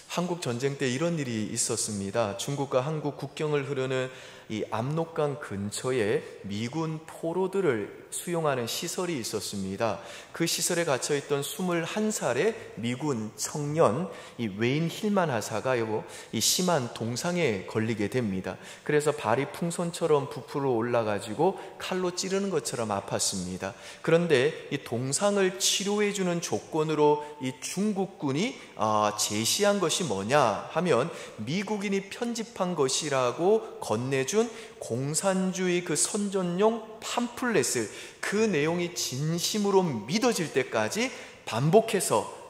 한국 전쟁 때 이런 일이 있었습니다. 중국과 한국 국경을 흐르는 이 압록강 근처에 미군 포로들을 수용하는 시설이 있었습니다. 그 시설에 갇혀있던 21살의 미군 청년 이 웨인 힐만 하사가요, 이 심한 동상에 걸리게 됩니다. 그래서 발이 풍선처럼 부풀어 올라가지고 칼로 찌르는 것처럼 아팠습니다. 그런데 이 동상을 치료해주는 조건으로 이 중국군이 제시한 것이 뭐냐 하면 미국인이 편집한 것이라고 건네준 공산주의 그 선전용 팜플렛을 그 내용이 진심으로 믿어질 때까지 반복해서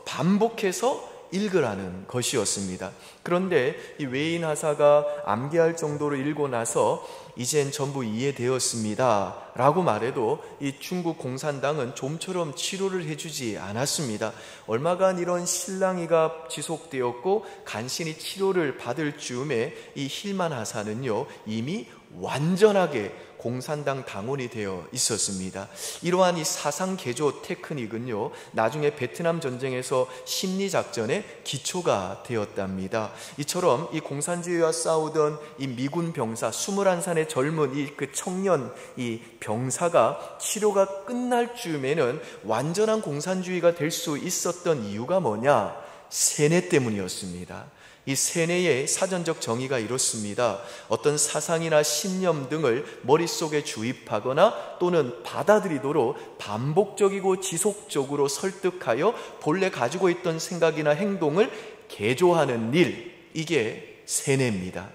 읽으라는 것이었습니다. 그런데 이 웨인 하사가 암기할 정도로 읽고 나서 이젠 전부 이해되었습니다 라고 말해도 이 중국 공산당은 좀처럼 치료를 해주지 않았습니다. 얼마간 이런 실랑이가 지속되었고 간신히 치료를 받을 즈음에 이 힐만 하사는요 이미 완전하게 공산당 당원이 되어 있었습니다. 이러한 이 사상 개조 테크닉은요, 나중에 베트남 전쟁에서 심리작전의 기초가 되었답니다. 이처럼 이 공산주의와 싸우던 이 미군 병사, 21살의 젊은 그 청년 이 병사가 치료가 끝날 즈음에는 완전한 공산주의가 될 수 있었던 이유가 뭐냐? 세뇌 때문이었습니다. 이 세뇌의 사전적 정의가 이렇습니다. 어떤 사상이나 신념 등을 머릿속에 주입하거나 또는 받아들이도록 반복적이고 지속적으로 설득하여 본래 가지고 있던 생각이나 행동을 개조하는 일, 이게 세뇌입니다.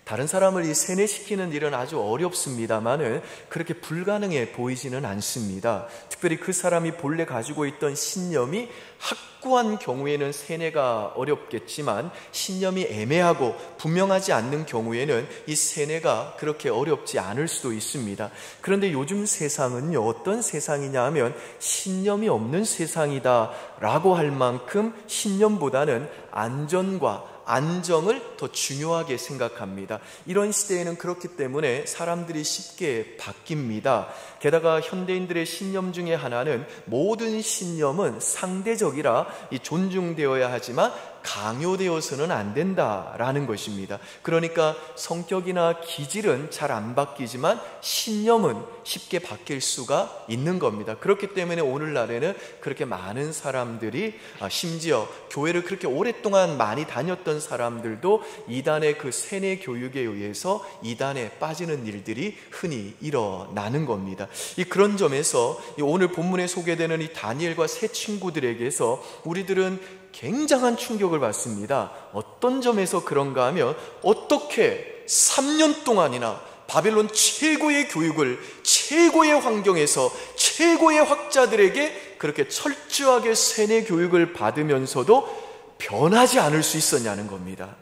다른 사람을 이 세뇌시키는 일은 아주 어렵습니다만은 그렇게 불가능해 보이지는 않습니다. 특별히 그 사람이 본래 가지고 있던 신념이 확고한 경우에는 세뇌가 어렵겠지만, 신념이 애매하고 분명하지 않는 경우에는 이 세뇌가 그렇게 어렵지 않을 수도 있습니다. 그런데 요즘 세상은요, 어떤 세상이냐 하면 신념이 없는 세상이다 라고 할 만큼 신념보다는 안전과 안정을 더 중요하게 생각합니다. 이런 시대에는 그렇기 때문에 사람들이 쉽게 바뀝니다. 게다가 현대인들의 신념 중에 하나는 모든 신념은 상대적이라 존중되어야 하지만 강요되어서는 안 된다라는 것입니다. 그러니까 성격이나 기질은 잘 안 바뀌지만 신념은 쉽게 바뀔 수가 있는 겁니다. 그렇기 때문에 오늘날에는 그렇게 많은 사람들이, 심지어 교회를 그렇게 오랫동안 많이 다녔던 사람들도 이단의 그 세뇌 교육에 의해서 이단에 빠지는 일들이 흔히 일어나는 겁니다. 그런 점에서 오늘 본문에 소개되는 이 다니엘과 세 친구들에게서 우리들은 굉장한 충격을 받습니다. 어떤 점에서 그런가 하면, 어떻게 3년 동안이나 바벨론 최고의 교육을 최고의 환경에서 최고의 학자들에게 그렇게 철저하게 세뇌 교육을 받으면서도 변하지 않을 수 있었냐는 겁니다.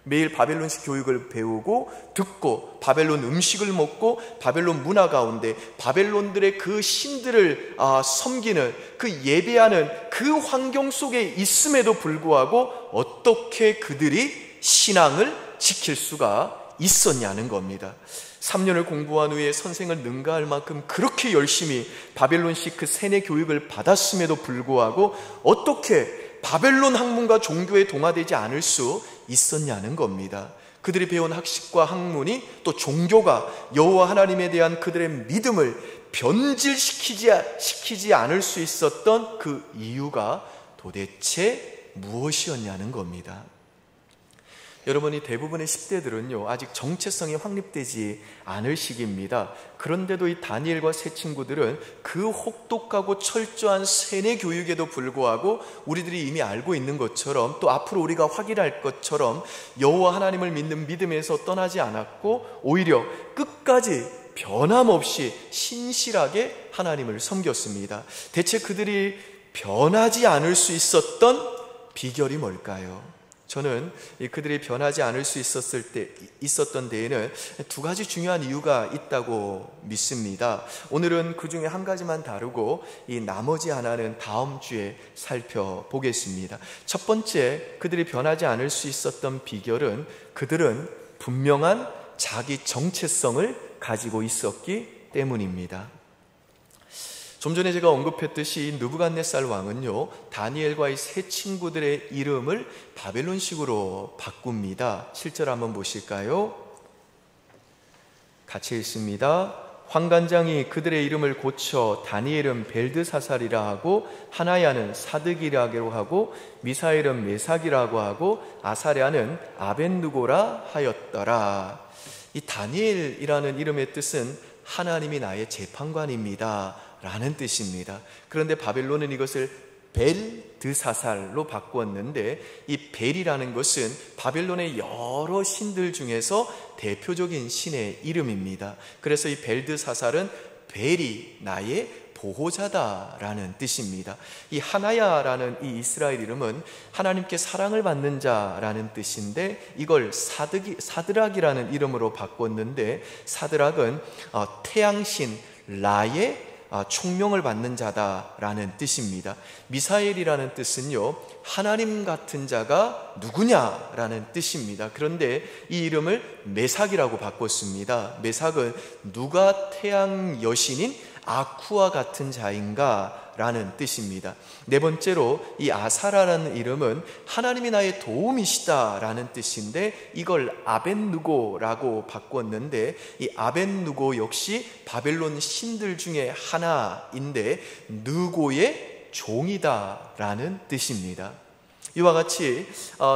매일 바벨론식 교육을 배우고 듣고 바벨론 음식을 먹고 바벨론 문화 가운데 바벨론들의 그 신들을 섬기는, 그 예배하는 그 환경 속에 있음에도 불구하고 어떻게 그들이 신앙을 지킬 수가 있었냐는 겁니다. 3년을 공부한 후에 선생을 능가할 만큼 그렇게 열심히 바벨론식 그 세뇌 교육을 받았음에도 불구하고 어떻게 바벨론 학문과 종교에 동화되지 않을 수 있었냐는 겁니다. 그들이 배운 학식과 학문이, 또 종교가 여호와 하나님에 대한 그들의 믿음을 변질시키지 않을 수 있었던 그 이유가 도대체 무엇이었냐는 겁니다. 여러분이 대부분의 10대들은요, 아직 정체성이 확립되지 않을 시기입니다. 그런데도 이 다니엘과 세 친구들은 그 혹독하고 철저한 세뇌 교육에도 불구하고 우리들이 이미 알고 있는 것처럼, 또 앞으로 우리가 확인할 것처럼 여호와 하나님을 믿는 믿음에서 떠나지 않았고 오히려 끝까지 변함없이 신실하게 하나님을 섬겼습니다. 대체 그들이 변하지 않을 수 있었던 비결이 뭘까요? 저는 그들이 변하지 않을 수 있었던 데에는 두 가지 중요한 이유가 있다고 믿습니다. 오늘은 그 중에 한 가지만 다루고 이 나머지 하나는 다음 주에 살펴보겠습니다. 첫 번째, 그들이 변하지 않을 수 있었던 비결은 그들은 분명한 자기 정체성을 가지고 있었기 때문입니다. 좀 전에 제가 언급했듯이 느부갓네살 왕은요, 다니엘과 이 세 친구들의 이름을 바벨론식으로 바꿉니다. 7절 한번 보실까요? 같이 읽습니다. 환관장이 그들의 이름을 고쳐 다니엘은 벨드사살이라 하고, 하나야는 사드기라고 하고, 미사엘은 메삭이라고 하고, 아사랴는 아벤누고라 하였더라. 이 다니엘이라는 이름의 뜻은 하나님이 나의 재판관입니다 라는 뜻입니다. 그런데 바벨론은 이것을 벨드사살로 바꾸었는데, 이 벨이라는 것은 바벨론의 여러 신들 중에서 대표적인 신의 이름입니다. 그래서 이 벨드사살은 벨이 나의 보호자다라는 뜻입니다. 이 하나야라는 이 이스라엘 이름은 하나님께 사랑을 받는 자라는 뜻인데, 이걸 사드락이라는 이름으로 바꿨는데, 사드락은 태양신 라의 총명을 받는 자다라는 뜻입니다. 미사엘이라는 뜻은요, 하나님 같은 자가 누구냐라는 뜻입니다. 그런데 이 이름을 메삭이라고 바꿨습니다. 메삭은 누가 태양 여신인 아쿠와 같은 자인가 라는 뜻입니다. 네 번째로 이 아사라라는 이름은 하나님이 나의 도움이시다 라는 뜻인데, 이걸 아벤누고라고 바꿨는데, 이 아벤누고 역시 바벨론 신들 중에 하나인데 느고의 종이다 라는 뜻입니다. 이와 같이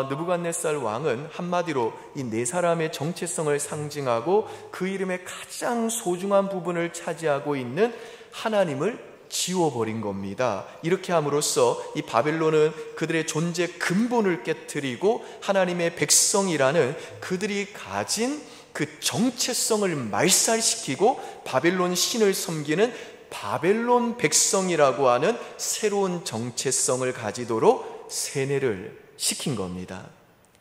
느부갓네살 왕은 한마디로 이 네 사람의 정체성을 상징하고 그 이름의 가장 소중한 부분을 차지하고 있는 하나님을 지워버린 겁니다. 이렇게 함으로써 이 바벨론은 그들의 존재 근본을 깨트리고 하나님의 백성이라는 그들이 가진 그 정체성을 말살시키고 바벨론 신을 섬기는 바벨론 백성이라고 하는 새로운 정체성을 가지도록 세뇌를 시킨 겁니다.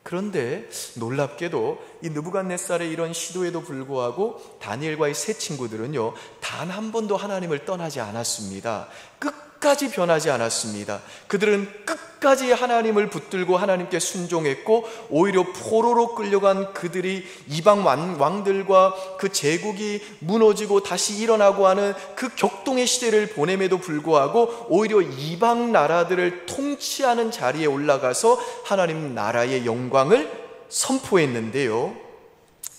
그런데 놀랍게도 이 느부갓네살의 이런 시도에도 불구하고 다니엘과 이 세 친구들은요, 단 한 번도 하나님을 떠나지 않았습니다. 끝까지 변하지 않았습니다. 그들은 끝까지 하나님을 붙들고 하나님께 순종했고, 오히려 포로로 끌려간 그들이 이방 왕들과 그 제국이 무너지고 다시 일어나고 하는 그 격동의 시대를 보냄에도 불구하고 오히려 이방 나라들을 통치하는 자리에 올라가서 하나님 나라의 영광을 선포했는데요,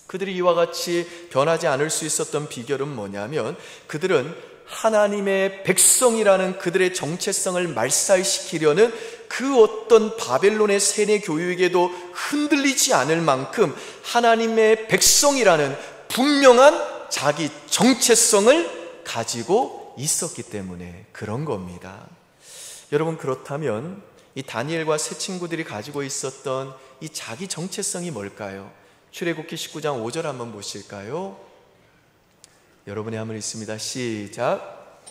그들이 이와 같이 변하지 않을 수 있었던 비결은 뭐냐면, 그들은 하나님의 백성이라는 그들의 정체성을 말살시키려는 그 어떤 바벨론의 세뇌 교육에도 흔들리지 않을 만큼 하나님의 백성이라는 분명한 자기 정체성을 가지고 있었기 때문에 그런 겁니다. 여러분, 그렇다면 이 다니엘과 세 친구들이 가지고 있었던 이 자기 정체성이 뭘까요? 출애굽기 19장 5절 한번 보실까요? 여러분의 함을 있습니다. 시작.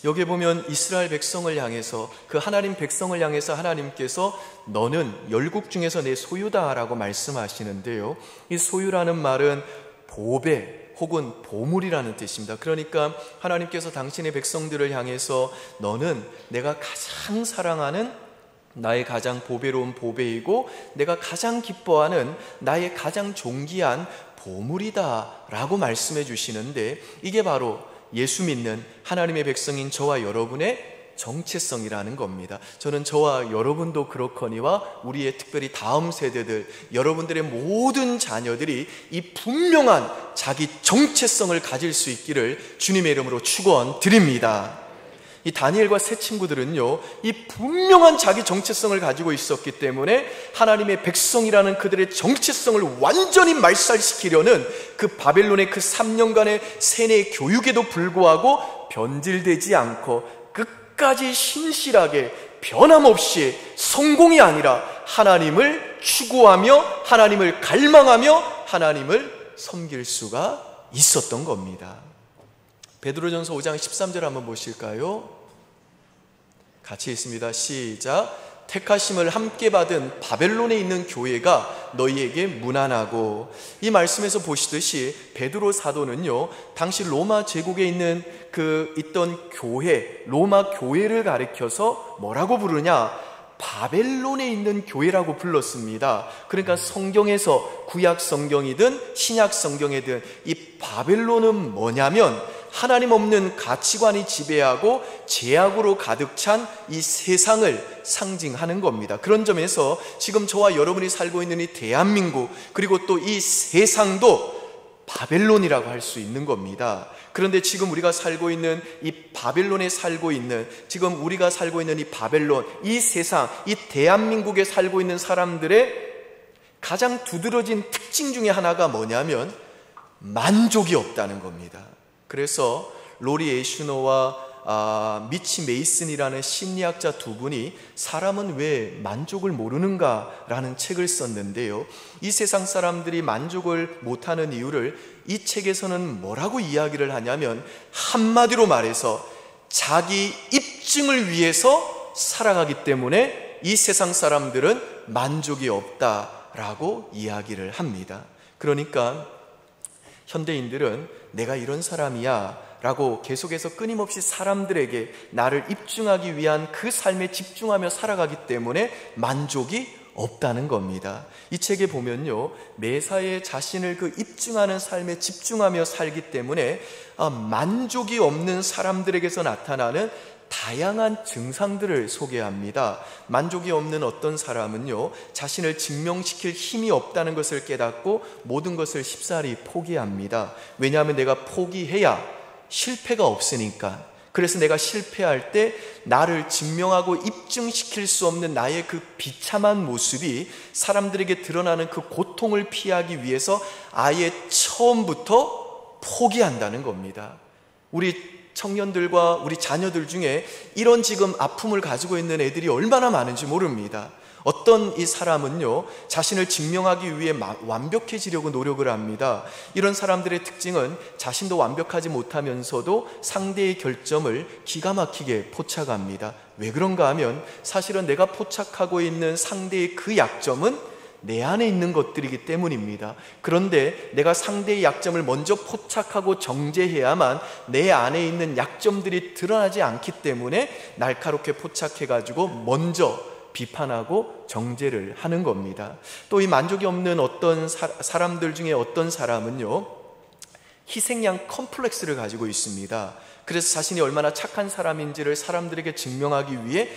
여기에 보면 이스라엘 백성을 향해서, 그 하나님 백성을 향해서 하나님께서 너는 열국 중에서 내 소유다라고 말씀하시는데요, 이 소유라는 말은 보배 혹은 보물이라는 뜻입니다. 그러니까 하나님께서 당신의 백성들을 향해서 너는 내가 가장 사랑하는 나의 가장 보배로운 보배이고 내가 가장 기뻐하는 나의 가장 존귀한 보물이다 라고 말씀해 주시는데, 이게 바로 예수 믿는 하나님의 백성인 저와 여러분의 정체성이라는 겁니다. 저는 저와 여러분도 그렇거니와 우리의 특별히 다음 세대들, 여러분들의 모든 자녀들이 이 분명한 자기 정체성을 가질 수 있기를 주님의 이름으로 축원드립니다. 이 다니엘과 세 친구들은요, 이 분명한 자기 정체성을 가지고 있었기 때문에 하나님의 백성이라는 그들의 정체성을 완전히 말살시키려는 그 바벨론의 그 3년간의 세뇌 교육에도 불구하고 변질되지 않고 끝까지 신실하게 변함없이 성공이 아니라 하나님을 추구하며 하나님을 갈망하며 하나님을 섬길 수가 있었던 겁니다. 베드로전서 5장 13절 한번 보실까요? 같이 읽습니다. 시작. 택하심을 함께 받은 바벨론에 있는 교회가 너희에게 무난하고, 이 말씀에서 보시듯이 베드로 사도는요, 당시 로마 제국에 있는 있던 교회, 로마 교회를 가리켜서 뭐라고 부르냐? 바벨론에 있는 교회라고 불렀습니다. 그러니까 성경에서 구약 성경이든 신약 성경이든 이 바벨론은 뭐냐면 하나님 없는 가치관이 지배하고 죄악으로 가득 찬 이 세상을 상징하는 겁니다. 그런 점에서 지금 저와 여러분이 살고 있는 이 대한민국, 그리고 또 이 세상도 바벨론이라고 할 수 있는 겁니다. 그런데 지금 우리가 살고 있는 이 바벨론에 살고 있는, 지금 우리가 살고 있는 이 바벨론, 이 세상, 이 대한민국에 살고 있는 사람들의 가장 두드러진 특징 중에 하나가 뭐냐면 만족이 없다는 겁니다. 그래서 로리 에슈너와 미치 메이슨이라는 심리학자 두 분이 사람은 왜 만족을 모르는가라는 책을 썼는데요, 이 세상 사람들이 만족을 못하는 이유를 이 책에서는 뭐라고 이야기를 하냐면, 한마디로 말해서 자기 입증을 위해서 살아가기 때문에 때문에 이 세상 사람들은 만족이 없다라고 이야기를 합니다. 그러니까 현대인들은 내가 이런 사람이야 라고 계속해서 끊임없이 사람들에게 나를 입증하기 위한 그 삶에 집중하며 살아가기 때문에 만족이 없다는 겁니다. 이 책에 보면요, 매사에 자신을 그 입증하는 삶에 집중하며 살기 때문에 만족이 없는 사람들에게서 나타나는 다양한 증상들을 소개합니다. 만족이 없는 어떤 사람은요, 자신을 증명시킬 힘이 없다는 것을 깨닫고 모든 것을 쉽사리 포기합니다. 왜냐하면 내가 포기해야 실패가 없으니까. 그래서 내가 실패할 때 나를 증명하고 입증시킬 수 없는 나의 그 비참한 모습이 사람들에게 드러나는 그 고통을 피하기 위해서 아예 처음부터 포기한다는 겁니다. 우리 청년들과 우리 자녀들 중에 이런 지금 아픔을 가지고 있는 애들이 얼마나 많은지 모릅니다. 어떤 이 사람은요, 자신을 증명하기 위해 완벽해지려고 노력을 합니다. 이런 사람들의 특징은 자신도 완벽하지 못하면서도 상대의 결점을 기가 막히게 포착합니다. 왜 그런가 하면 사실은 내가 포착하고 있는 상대의 그 약점은 내 안에 있는 것들이기 때문입니다. 그런데 내가 상대의 약점을 먼저 포착하고 정죄해야만 내 안에 있는 약점들이 드러나지 않기 때문에 날카롭게 포착해가지고 먼저 비판하고 정죄를 하는 겁니다. 또 이 만족이 없는 어떤 사람들 중에 어떤 사람은요, 희생양 컴플렉스를 가지고 있습니다. 그래서 자신이 얼마나 착한 사람인지를 사람들에게 증명하기 위해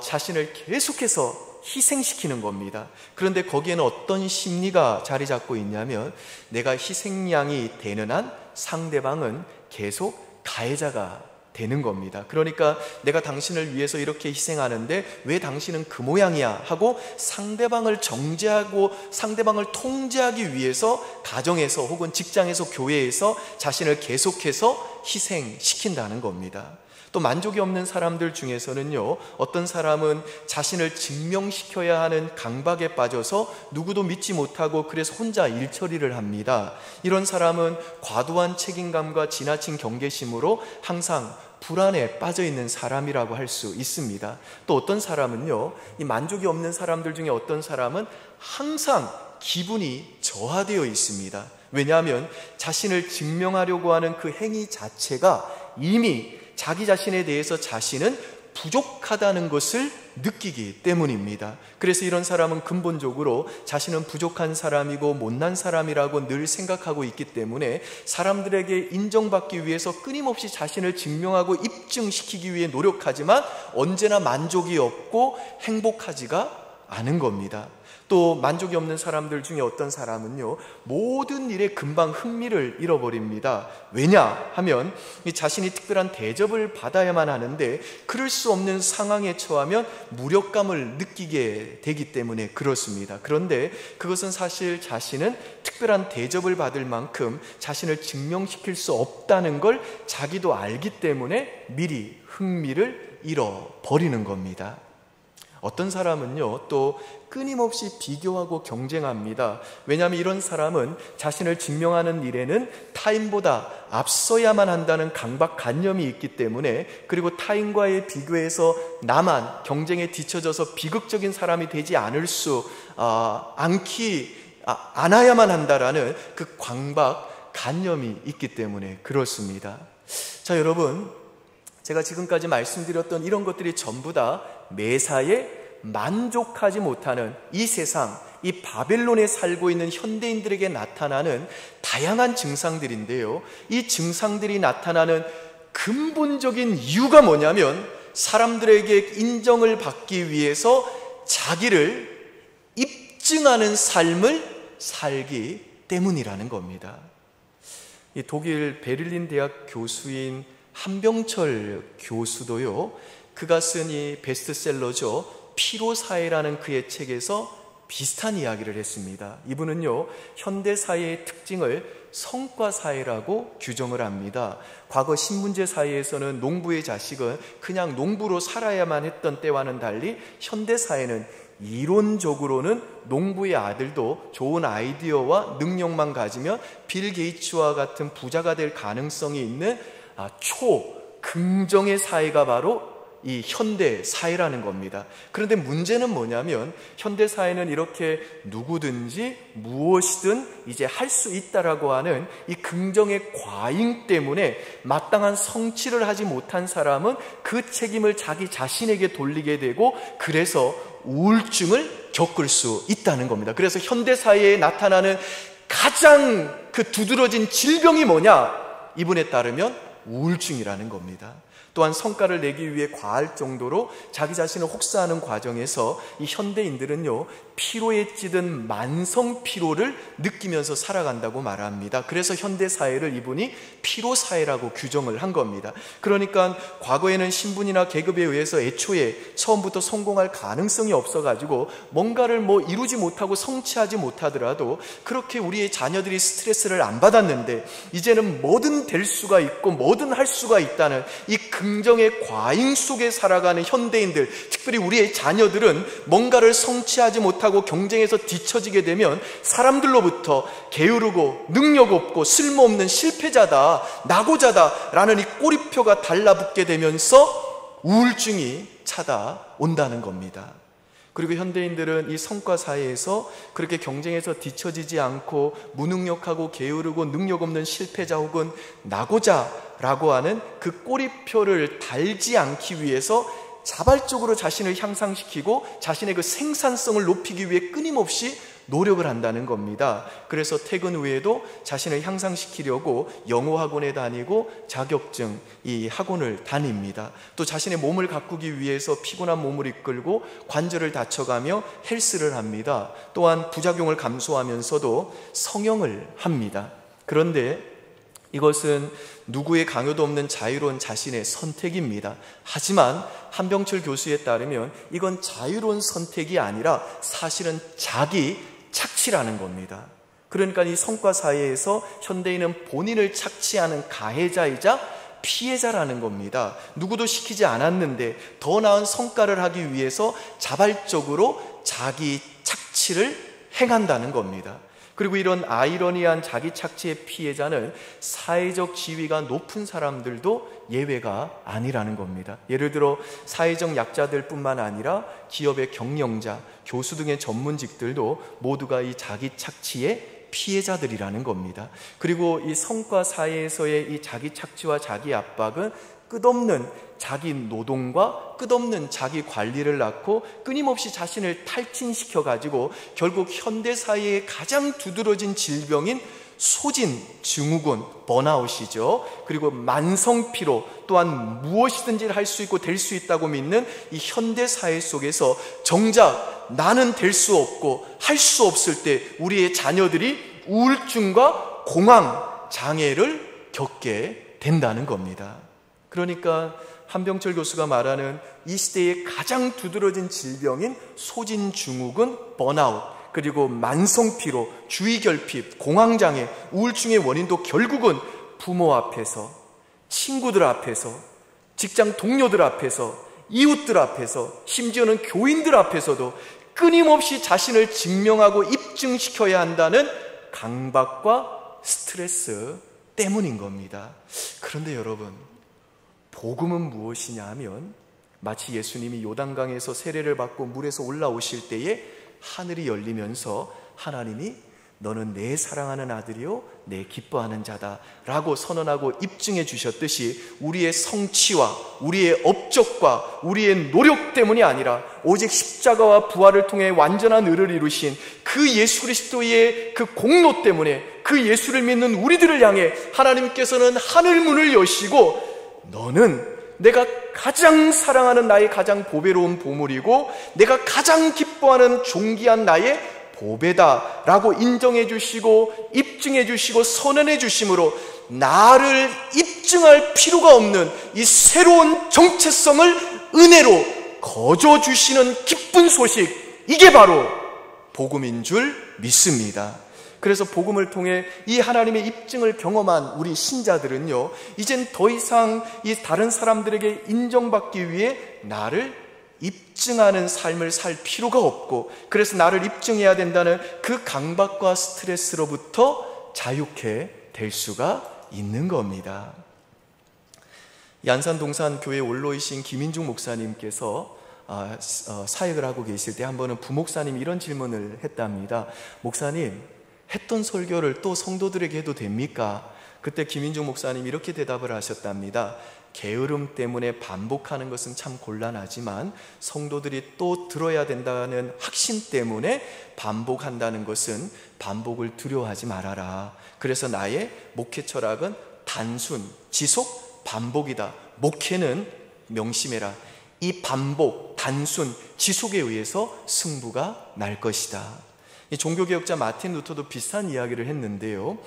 자신을 계속해서 희생시키는 겁니다. 그런데 거기에는 어떤 심리가 자리 잡고 있냐면, 내가 희생양이 되는 한 상대방은 계속 가해자가 되는 겁니다. 그러니까 내가 당신을 위해서 이렇게 희생하는데 왜 당신은 그 모양이야 하고 상대방을 정죄하고 상대방을 통제하기 위해서 가정에서 혹은 직장에서 교회에서 자신을 계속해서 희생시킨다는 겁니다. 또 만족이 없는 사람들 중에서는요, 어떤 사람은 자신을 증명시켜야 하는 강박에 빠져서 누구도 믿지 못하고 그래서 혼자 일처리를 합니다. 이런 사람은 과도한 책임감과 지나친 경계심으로 항상 불안에 빠져 있는 사람이라고 할 수 있습니다. 또 어떤 사람은요, 이 만족이 없는 사람들 중에 어떤 사람은 항상 기분이 저하되어 있습니다. 왜냐하면 자신을 증명하려고 하는 그 행위 자체가 이미 자기 자신에 대해서 자신은 부족하다는 것을 느끼기 때문입니다. 그래서 이런 사람은 근본적으로 자신은 부족한 사람이고 못난 사람이라고 늘 생각하고 있기 때문에 사람들에게 인정받기 위해서 끊임없이 자신을 증명하고 입증시키기 위해 노력하지만 언제나 만족이 없고 행복하지가 않은 겁니다. 또 만족이 없는 사람들 중에 어떤 사람은요, 모든 일에 금방 흥미를 잃어버립니다. 왜냐 하면 자신이 특별한 대접을 받아야만 하는데 그럴 수 없는 상황에 처하면 무력감을 느끼게 되기 때문에 그렇습니다. 그런데 그것은 사실 자신은 특별한 대접을 받을 만큼 자신을 증명시킬 수 없다는 걸 자기도 알기 때문에 미리 흥미를 잃어버리는 겁니다. 어떤 사람은요, 또 끊임없이 비교하고 경쟁합니다. 왜냐하면 이런 사람은 자신을 증명하는 일에는 타인보다 앞서야만 한다는 강박관념이 있기 때문에, 그리고 타인과의 비교에서 나만 경쟁에 뒤처져서 비극적인 사람이 되지 않아야만 한다라는 그 강박관념이 있기 때문에 그렇습니다. 자, 여러분, 제가 지금까지 말씀드렸던 이런 것들이 전부 다 매사에 만족하지 못하는 이 세상, 이 바벨론에 살고 있는 현대인들에게 나타나는 다양한 증상들인데요, 이 증상들이 나타나는 근본적인 이유가 뭐냐면 사람들에게 인정을 받기 위해서 자기를 입증하는 삶을 살기 때문이라는 겁니다. 이 독일 베를린 대학 교수인 한병철 교수도요, 그가 쓴 이 베스트셀러죠, 피로사회라는 그의 책에서 비슷한 이야기를 했습니다. 이분은요, 현대사회의 특징을 성과사회라고 규정을 합니다. 과거 신문제 사회에서는 농부의 자식은 그냥 농부로 살아야만 했던 때와는 달리 현대사회는 이론적으로는 농부의 아들도 좋은 아이디어와 능력만 가지면 빌 게이츠와 같은 부자가 될 가능성이 있는 초긍정의 사회가 바로 이 현대 사회라는 겁니다. 그런데 문제는 뭐냐면 현대 사회는 이렇게 누구든지 무엇이든 이제 할 수 있다라고 하는 이 긍정의 과잉 때문에 마땅한 성취를 하지 못한 사람은 그 책임을 자기 자신에게 돌리게 되고 그래서 우울증을 겪을 수 있다는 겁니다. 그래서 현대 사회에 나타나는 가장 그 두드러진 질병이 뭐냐? 이분에 따르면 우울증이라는 겁니다. 또한 성과를 내기 위해 과할 정도로 자기 자신을 혹사하는 과정에서 이 현대인들은요, 피로에 찌든 만성 피로를 느끼면서 살아간다고 말합니다. 그래서 현대 사회를 이분이 피로 사회라고 규정을 한 겁니다. 그러니까 과거에는 신분이나 계급에 의해서 애초에 처음부터 성공할 가능성이 없어가지고 뭔가를 이루지 못하고 성취하지 못하더라도 그렇게 우리의 자녀들이 스트레스를 안 받았는데 이제는 뭐든 될 수가 있고 뭐든 할 수가 있다는 이 긍정의 과잉 속에 살아가는 현대인들, 특별히 우리의 자녀들은 뭔가를 성취하지 못하고 경쟁에서 뒤처지게 되면 사람들로부터 게으르고 능력 없고 쓸모없는 실패자다, 낙오자다라는 이 꼬리표가 달라붙게 되면서 우울증이 찾아온다는 겁니다. 그리고 현대인들은 이 성과 사회에서 그렇게 경쟁에서 뒤처지지 않고 무능력하고 게으르고 능력 없는 실패자 혹은 낙오자라고 하는 그 꼬리표를 달지 않기 위해서 자발적으로 자신을 향상시키고 자신의 그 생산성을 높이기 위해 끊임없이 노력을 한다는 겁니다. 그래서 퇴근 후에도 자신을 향상시키려고 영어 학원에 다니고 자격증 이 학원을 다닙니다. 또 자신의 몸을 가꾸기 위해서 피곤한 몸을 이끌고 관절을 다쳐가며 헬스를 합니다. 또한 부작용을 감수하면서도 성형을 합니다. 그런데 이것은 누구의 강요도 없는 자유로운 자신의 선택입니다. 하지만 한병철 교수에 따르면 이건 자유로운 선택이 아니라 사실은 자기 착취라는 겁니다. 그러니까 이 성과 사회에서 현대인은 본인을 착취하는 가해자이자 피해자라는 겁니다. 누구도 시키지 않았는데 더 나은 성과를 하기 위해서 자발적으로 자기 착취를 행한다는 겁니다. 그리고 이런 아이러니한 자기 착취의 피해자는 사회적 지위가 높은 사람들도 예외가 아니라는 겁니다. 예를 들어 사회적 약자들 뿐만 아니라 기업의 경영자, 교수 등의 전문직들도 모두가 이 자기 착취의 피해자들이라는 겁니다. 그리고 이 성과 사회에서의 이 자기 착취와 자기 압박은 끝없는 자기 노동과 끝없는 자기 관리를 낳고 끊임없이 자신을 탈진시켜가지고 결국 현대사회의 가장 두드러진 질병인 소진, 증후군, 번아웃이죠. 그리고 만성피로, 또한 무엇이든지 할 수 있고 될 수 있다고 믿는 이 현대사회 속에서 정작 나는 될 수 없고 할 수 없을 때 우리의 자녀들이 우울증과 공황, 장애를 겪게 된다는 겁니다. 그러니까 한병철 교수가 말하는 이 시대의 가장 두드러진 질병인 소진증후군, 번아웃, 그리고 만성피로, 주의결핍, 공황장애, 우울증의 원인도 결국은 부모 앞에서, 친구들 앞에서, 직장 동료들 앞에서, 이웃들 앞에서, 심지어는 교인들 앞에서도 끊임없이 자신을 증명하고 입증시켜야 한다는 강박과 스트레스 때문인 겁니다. 그런데 여러분, 복음은 무엇이냐 하면 마치 예수님이 요단강에서 세례를 받고 물에서 올라오실 때에 하늘이 열리면서 하나님이 너는 내 사랑하는 아들이요 내 기뻐하는 자다 라고 선언하고 입증해 주셨듯이 우리의 성취와 우리의 업적과 우리의 노력 때문이 아니라 오직 십자가와 부활을 통해 완전한 의를 이루신 그 예수 그리스도의 그 공로 때문에 그 예수를 믿는 우리들을 향해 하나님께서는 하늘문을 여시고 너는 내가 가장 사랑하는 나의 가장 보배로운 보물이고 내가 가장 기뻐하는 존귀한 나의 보배다 라고 인정해 주시고 입증해 주시고 선언해 주심으로 나를 입증할 필요가 없는 이 새로운 정체성을 은혜로 거저 주시는 기쁜 소식, 이게 바로 복음인 줄 믿습니다. 그래서 복음을 통해 이 하나님의 입증을 경험한 우리 신자들은요, 이젠 더 이상 이 다른 사람들에게 인정받기 위해 나를 입증하는 삶을 살 필요가 없고, 그래서 나를 입증해야 된다는 그 강박과 스트레스로부터 자유케 될 수가 있는 겁니다. 안산동산교회 원로이신 김인중 목사님께서 사역을 하고 계실 때 한 번은 부목사님이 이런 질문을 했답니다. 목사님, 했던 설교를 또 성도들에게 해도 됩니까? 그때 김인중 목사님이 이렇게 대답을 하셨답니다. 게으름 때문에 반복하는 것은 참 곤란하지만 성도들이 또 들어야 된다는 확신 때문에 반복한다는 것은 반복을 두려워하지 말아라. 그래서 나의 목회 철학은 단순, 지속, 반복이다. 목회는 명심해라. 이 반복, 단순, 지속에 의해서 승부가 날 것이다. 이 종교개혁자 마틴 루터도 비슷한 이야기를 했는데요.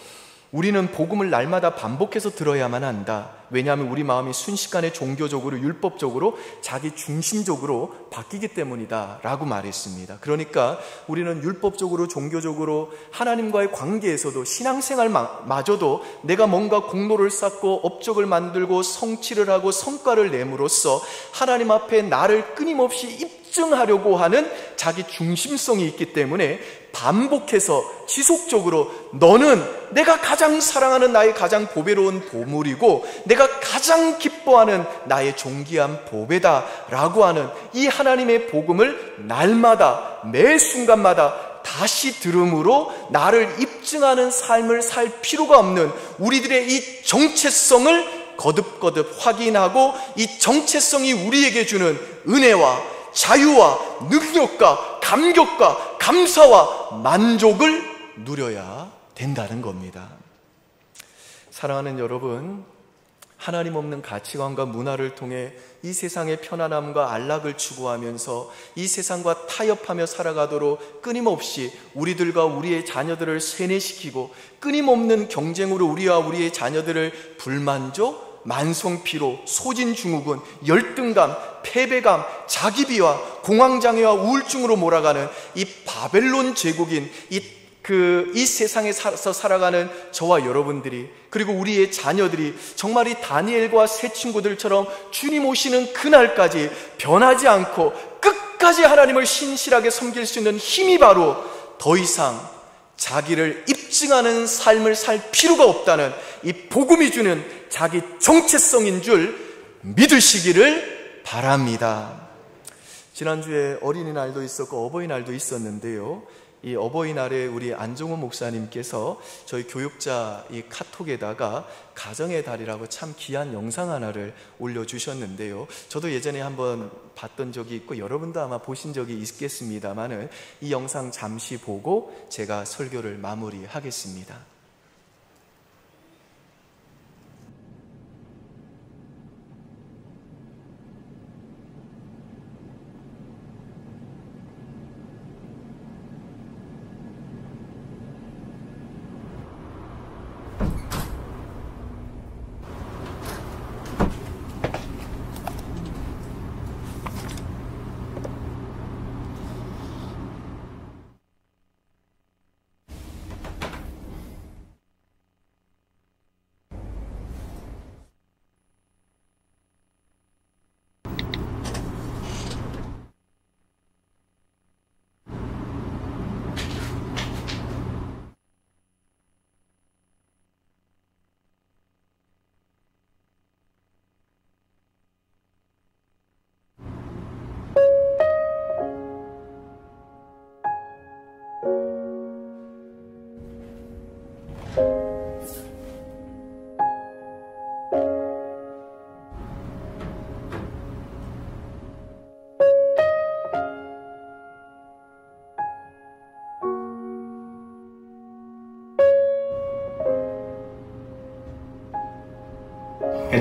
우리는 복음을 날마다 반복해서 들어야만 한다. 왜냐하면 우리 마음이 순식간에 종교적으로, 율법적으로, 자기 중심적으로 바뀌기 때문이다 라고 말했습니다. 그러니까 우리는 율법적으로, 종교적으로 하나님과의 관계에서도, 신앙생활마저도 내가 뭔가 공로를 쌓고 업적을 만들고 성취를 하고 성과를 내므로써 하나님 앞에 나를 끊임없이 입증하려고 하는 자기 중심성이 있기 때문에 반복해서 지속적으로 너는 내가 가장 사랑하는 나의 가장 보배로운 보물이고 내가 가장 기뻐하는 나의 존귀한 보배다 라고 하는 이 하나님의 복음을 날마다 매 순간마다 다시 들음으로 나를 입증하는 삶을 살 필요가 없는 우리들의 이 정체성을 거듭거듭 확인하고 이 정체성이 우리에게 주는 은혜와 자유와 능력과 감격과 감사와 만족을 누려야 된다는 겁니다. 사랑하는 여러분, 하나님 없는 가치관과 문화를 통해 이 세상의 편안함과 안락을 추구하면서 이 세상과 타협하며 살아가도록 끊임없이 우리들과 우리의 자녀들을 세뇌시키고 끊임없는 경쟁으로 우리와 우리의 자녀들을 불만족, 만성피로, 소진증후군, 열등감, 패배감, 자기비화, 공황장애와 우울증으로 몰아가는 이 바벨론 제국인 이 세상에 살아가는 저와 여러분들이, 그리고 우리의 자녀들이 정말 이 다니엘과 세 친구들처럼 주님 오시는 그날까지 변하지 않고 끝까지 하나님을 신실하게 섬길 수 있는 힘이 바로 더 이상 자기를 입증하는 삶을 살 필요가 없다는 이 복음이 주는 자기 정체성인 줄 믿으시기를 바랍니다. 지난주에 어린이날도 있었고 어버이날도 있었는데요. 이 어버이날에 우리 안종호 목사님께서 저희 교육자 이 카톡에다가 가정의 달이라고 참 귀한 영상 하나를 올려주셨는데요. 저도 예전에 한번 봤던 적이 있고 여러분도 아마 보신 적이 있겠습니다만은 이 영상 잠시 보고 제가 설교를 마무리하겠습니다.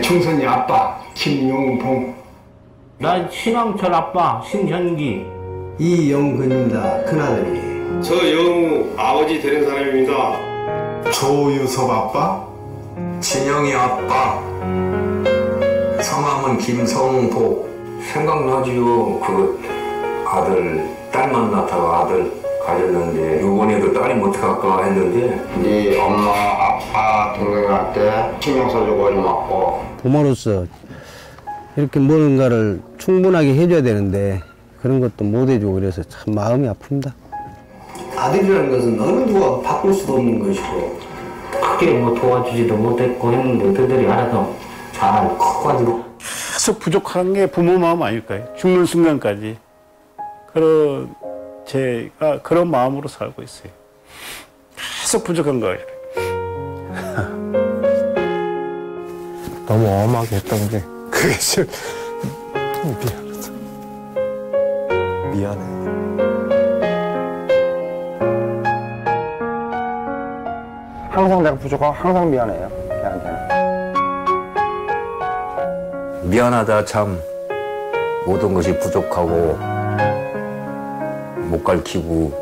총선이 아빠 김용봉, 난 신왕철 아빠 신현기, 이영근입니다. 큰아들이. 저 영우 아버지 되는 사람입니다. 조유섭 아빠, 진영이 아빠, 성함은 김성복. 생각나지요. 그 아들, 딸 만났다가 아들 가졌는데 이번에도 딸이 못 갈까 했는데 네 엄마, 아빠, 동생한테 신경 써주고 고맙고 부모로서 이렇게 뭔가를 충분하게 해줘야 되는데 그런 것도 못 해주고 그래서 참 마음이 아픕니다. 아들이라는 것은 어느 누가 바꿀 수도 없는 것이고 크게 뭐 도와주지도 못했고 했는데 그들이 알아서 잘 커가지고 계속 부족한 게 부모 마음 아닐까요? 죽는 순간까지. 제가 그런 마음으로 살고 있어요. 계속 부족한 거예요. 너무 엄하게 했던 게 그게 좀 미안해. 항상 내가 부족하고 항상 미안해요. 걔한테는. 미안하다 참. 모든 것이 부족하고 못 가르치고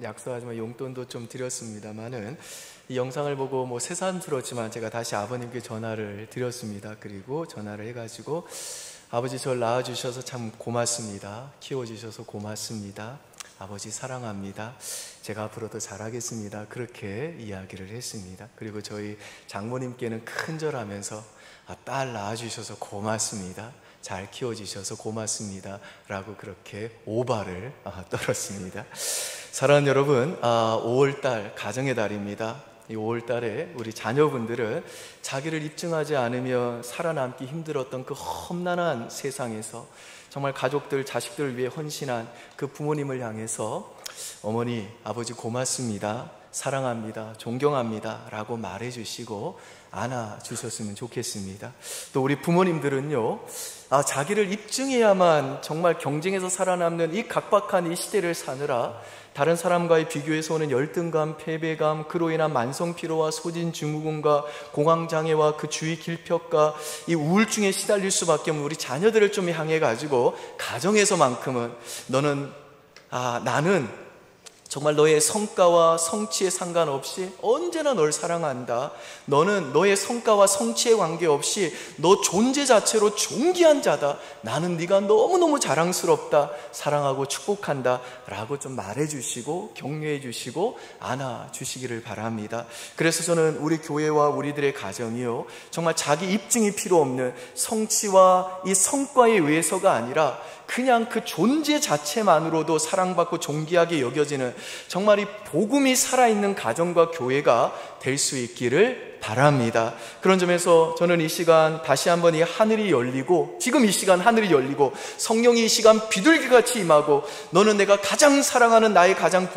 약속하지만 용돈도 좀 드렸습니다만은 이 영상을 보고 새삼스럽지만 제가 다시 아버님께 전화를 드렸습니다. 그리고 전화를 해가지고 아버지 저를 낳아주셔서 참 고맙습니다. 키워주셔서 고맙습니다. 아버지 사랑합니다. 제가 앞으로도 잘하겠습니다. 그렇게 이야기를 했습니다. 그리고 저희 장모님께는 큰절하면서 딸 낳아주셔서 고맙습니다. 잘 키워주셔서 고맙습니다. 라고 그렇게 오발을 떨었습니다. 사랑하는 여러분, 5월달 가정의 달입니다. 이 5월달에 우리 자녀분들은 자기를 입증하지 않으면 살아남기 힘들었던 그 험난한 세상에서 정말 가족들, 자식들을 위해 헌신한 그 부모님을 향해서 어머니, 아버지 고맙습니다. 사랑합니다. 존경합니다. 라고 말해주시고 안아주셨으면 좋겠습니다. 또 우리 부모님들은요, 자기를 입증해야만 정말 경쟁에서 살아남는 이 각박한 이 시대를 사느라 다른 사람과의 비교에서 오는 열등감, 패배감, 그로 인한 만성피로와 소진증후군과 공황장애와 그 주위 길벽과 이 우울증에 시달릴 수밖에 없는 우리 자녀들을 좀 향해 가지고 가정에서만큼은 나는 정말 너의 성과와 성취에 상관없이 언제나 널 사랑한다. 너는 너의 성과와 성취에 관계없이 너 존재 자체로 존귀한 자다. 나는 네가 너무너무 자랑스럽다. 사랑하고 축복한다. 라고 좀 말해주시고 격려해 주시고 안아주시기를 바랍니다. 그래서 저는 우리 교회와 우리들의 가정이요, 정말 자기 입증이 필요 없는 성취와 이 성과에 의해서가 아니라 그냥 그 존재 자체만으로도 사랑받고 존귀하게 여겨지는 정말 이 복음이 살아있는 가정과 교회가 될 수 있기를 바랍니다. 그런 점에서 저는 이 시간 다시 한번 이 하늘이 열리고, 지금 이 시간 하늘이 열리고 성령이 이 시간 비둘기같이 임하고, 너는 내가 가장 사랑하는 나의 가장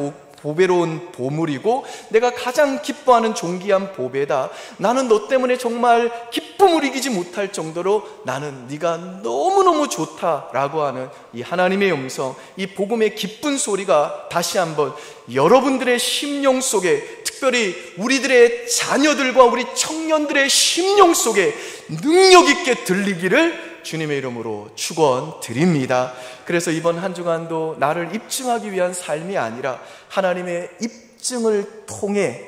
보배로운 보물이고 내가 가장 기뻐하는 존귀한 보배다. 나는 너 때문에 정말 기쁨을 이기지 못할 정도로 나는 네가 너무너무 좋다라고 하는 이 하나님의 음성, 이 복음의 기쁜 소리가 다시 한번 여러분들의 심령 속에, 특별히 우리들의 자녀들과 우리 청년들의 심령 속에 능력 있게 들리기를 주님의 이름으로 축원드립니다. 그래서 이번 한 주간도 나를 입증하기 위한 삶이 아니라 하나님의 입증을 통해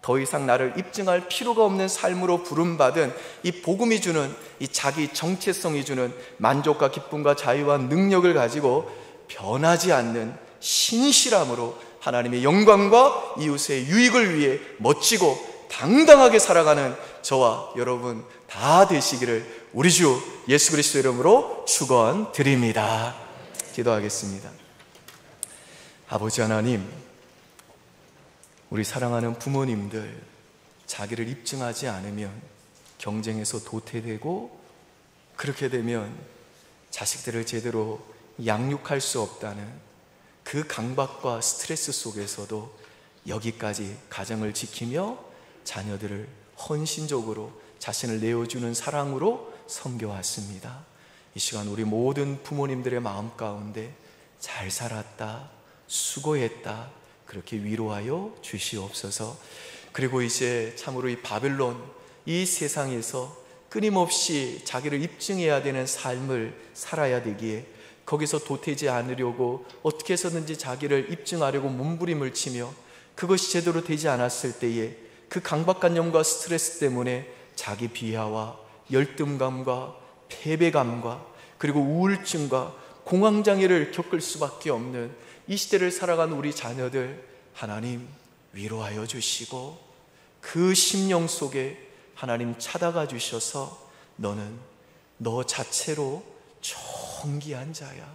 더 이상 나를 입증할 필요가 없는 삶으로 부름받은 이 복음이 주는 이 자기 정체성이 주는 만족과 기쁨과 자유와 능력을 가지고 변하지 않는 신실함으로 하나님의 영광과 이웃의 유익을 위해 멋지고 당당하게 살아가는 저와 여러분 다 되시기를 우리 주 예수 그리스도 이름으로 축원드립니다. 기도하겠습니다. 아버지 하나님, 우리 사랑하는 부모님들 자기를 입증하지 않으면 경쟁에서 도태되고, 그렇게 되면 자식들을 제대로 양육할 수 없다는 그 강박과 스트레스 속에서도 여기까지 가정을 지키며 자녀들을 헌신적으로 자신을 내어주는 사랑으로 섬겨왔습니다. 이 시간 우리 모든 부모님들의 마음 가운데 잘 살았다, 수고했다, 그렇게 위로하여 주시옵소서. 그리고 이제 참으로 이 바벨론, 이 세상에서 끊임없이 자기를 입증해야 되는 삶을 살아야 되기에 거기서 도태지 않으려고 어떻게 해서든지 자기를 입증하려고 몸부림을 치며 그것이 제대로 되지 않았을 때에 그 강박관념과 스트레스 때문에 자기 비하와 열등감과 패배감과 그리고 우울증과 공황장애를 겪을 수밖에 없는 이 시대를 살아가는 우리 자녀들, 하나님 위로하여 주시고 그 심령 속에 하나님 찾아가 주셔서 너는 너 자체로 존귀한 자야,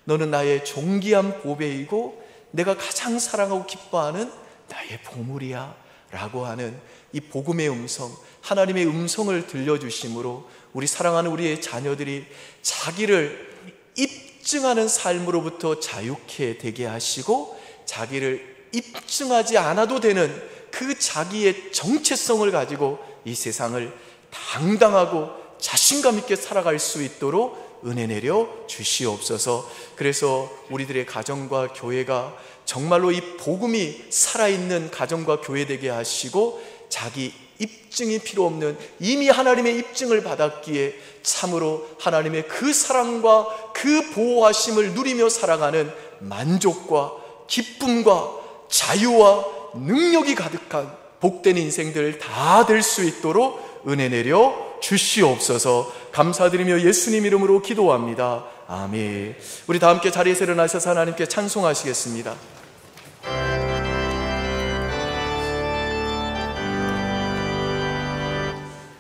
너는 나의 존귀한 보배이고 내가 가장 사랑하고 기뻐하는 나의 보물이야 라고 하는 이 복음의 음성, 하나님의 음성을 들려주심으로 우리 사랑하는 우리의 자녀들이 자기를 입증하는 삶으로부터 자유케 되게 하시고 자기를 입증하지 않아도 되는 그 자기의 정체성을 가지고 이 세상을 당당하고 자신감 있게 살아갈 수 있도록 은혜 내려 주시옵소서. 그래서 우리들의 가정과 교회가 정말로 이 복음이 살아있는 가정과 교회 되게 하시고 자기 입증이 필요 없는 이미 하나님의 입증을 받았기에 참으로 하나님의 그 사랑과 그 보호하심을 누리며 살아가는 만족과 기쁨과 자유와 능력이 가득한 복된 인생들 다 될 수 있도록 은혜 내려 주시옵소서. 감사드리며 예수님 이름으로 기도합니다. 아멘. 우리 다 함께 자리에서 일어나셔서 하나님께 찬송하시겠습니다.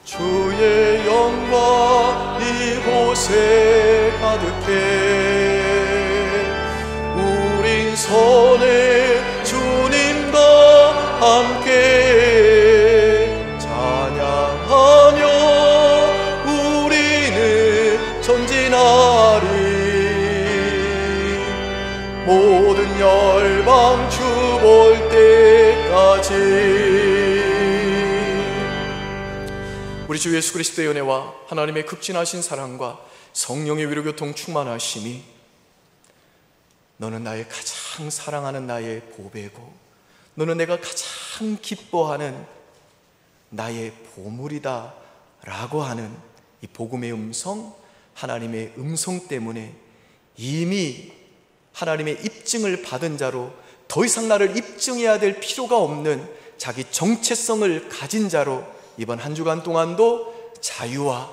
주의 영광 이곳에 가득해 우린 선의 주님과 함께 찬양하며 우리는 전진하리 모든 열방 주 볼 때까지. 우리 주 예수 그리스도의 은혜와 하나님의 극진하신 사랑과 성령의 위로교통 충만하심이 너는 나의 가장 사랑하는 나의 보배고 너는 내가 가장 기뻐하는 나의 보물이다 라고 하는 이 복음의 음성, 하나님의 음성 때문에 이미 하나님의 입증을 받은 자로 더 이상 나를 입증해야 될 필요가 없는 자기 정체성을 가진 자로 이번 한 주간 동안도 자유와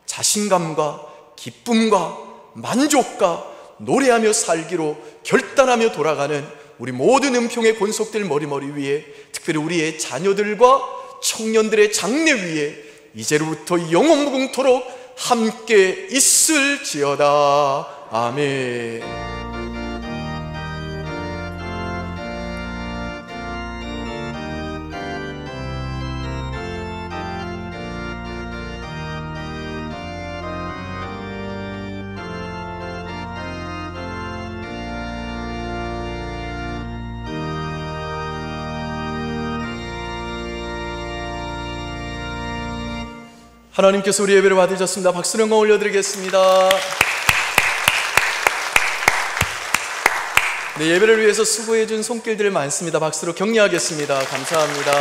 자신감과 기쁨과 만족과 노래하며 살기로 결단하며 돌아가는 우리 모든 은평의 권속들 머리머리 위에, 특별히 우리의 자녀들과 청년들의 장래 위에 이제로부터 영원무궁토록 함께 있을지어다. 아멘. 하나님께서 우리 예배를 받으셨습니다. 박수로 영광 올려드리겠습니다. 네, 예배를 위해서 수고해준 손길들 많습니다. 박수로 격려하겠습니다. 감사합니다.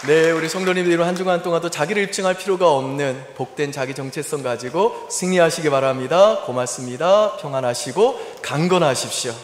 네, 우리 성도님들 한 주간 동안도 자기를 입증할 필요가 없는 복된 자기 정체성 가지고 승리하시기 바랍니다. 고맙습니다. 평안하시고 강건하십시오.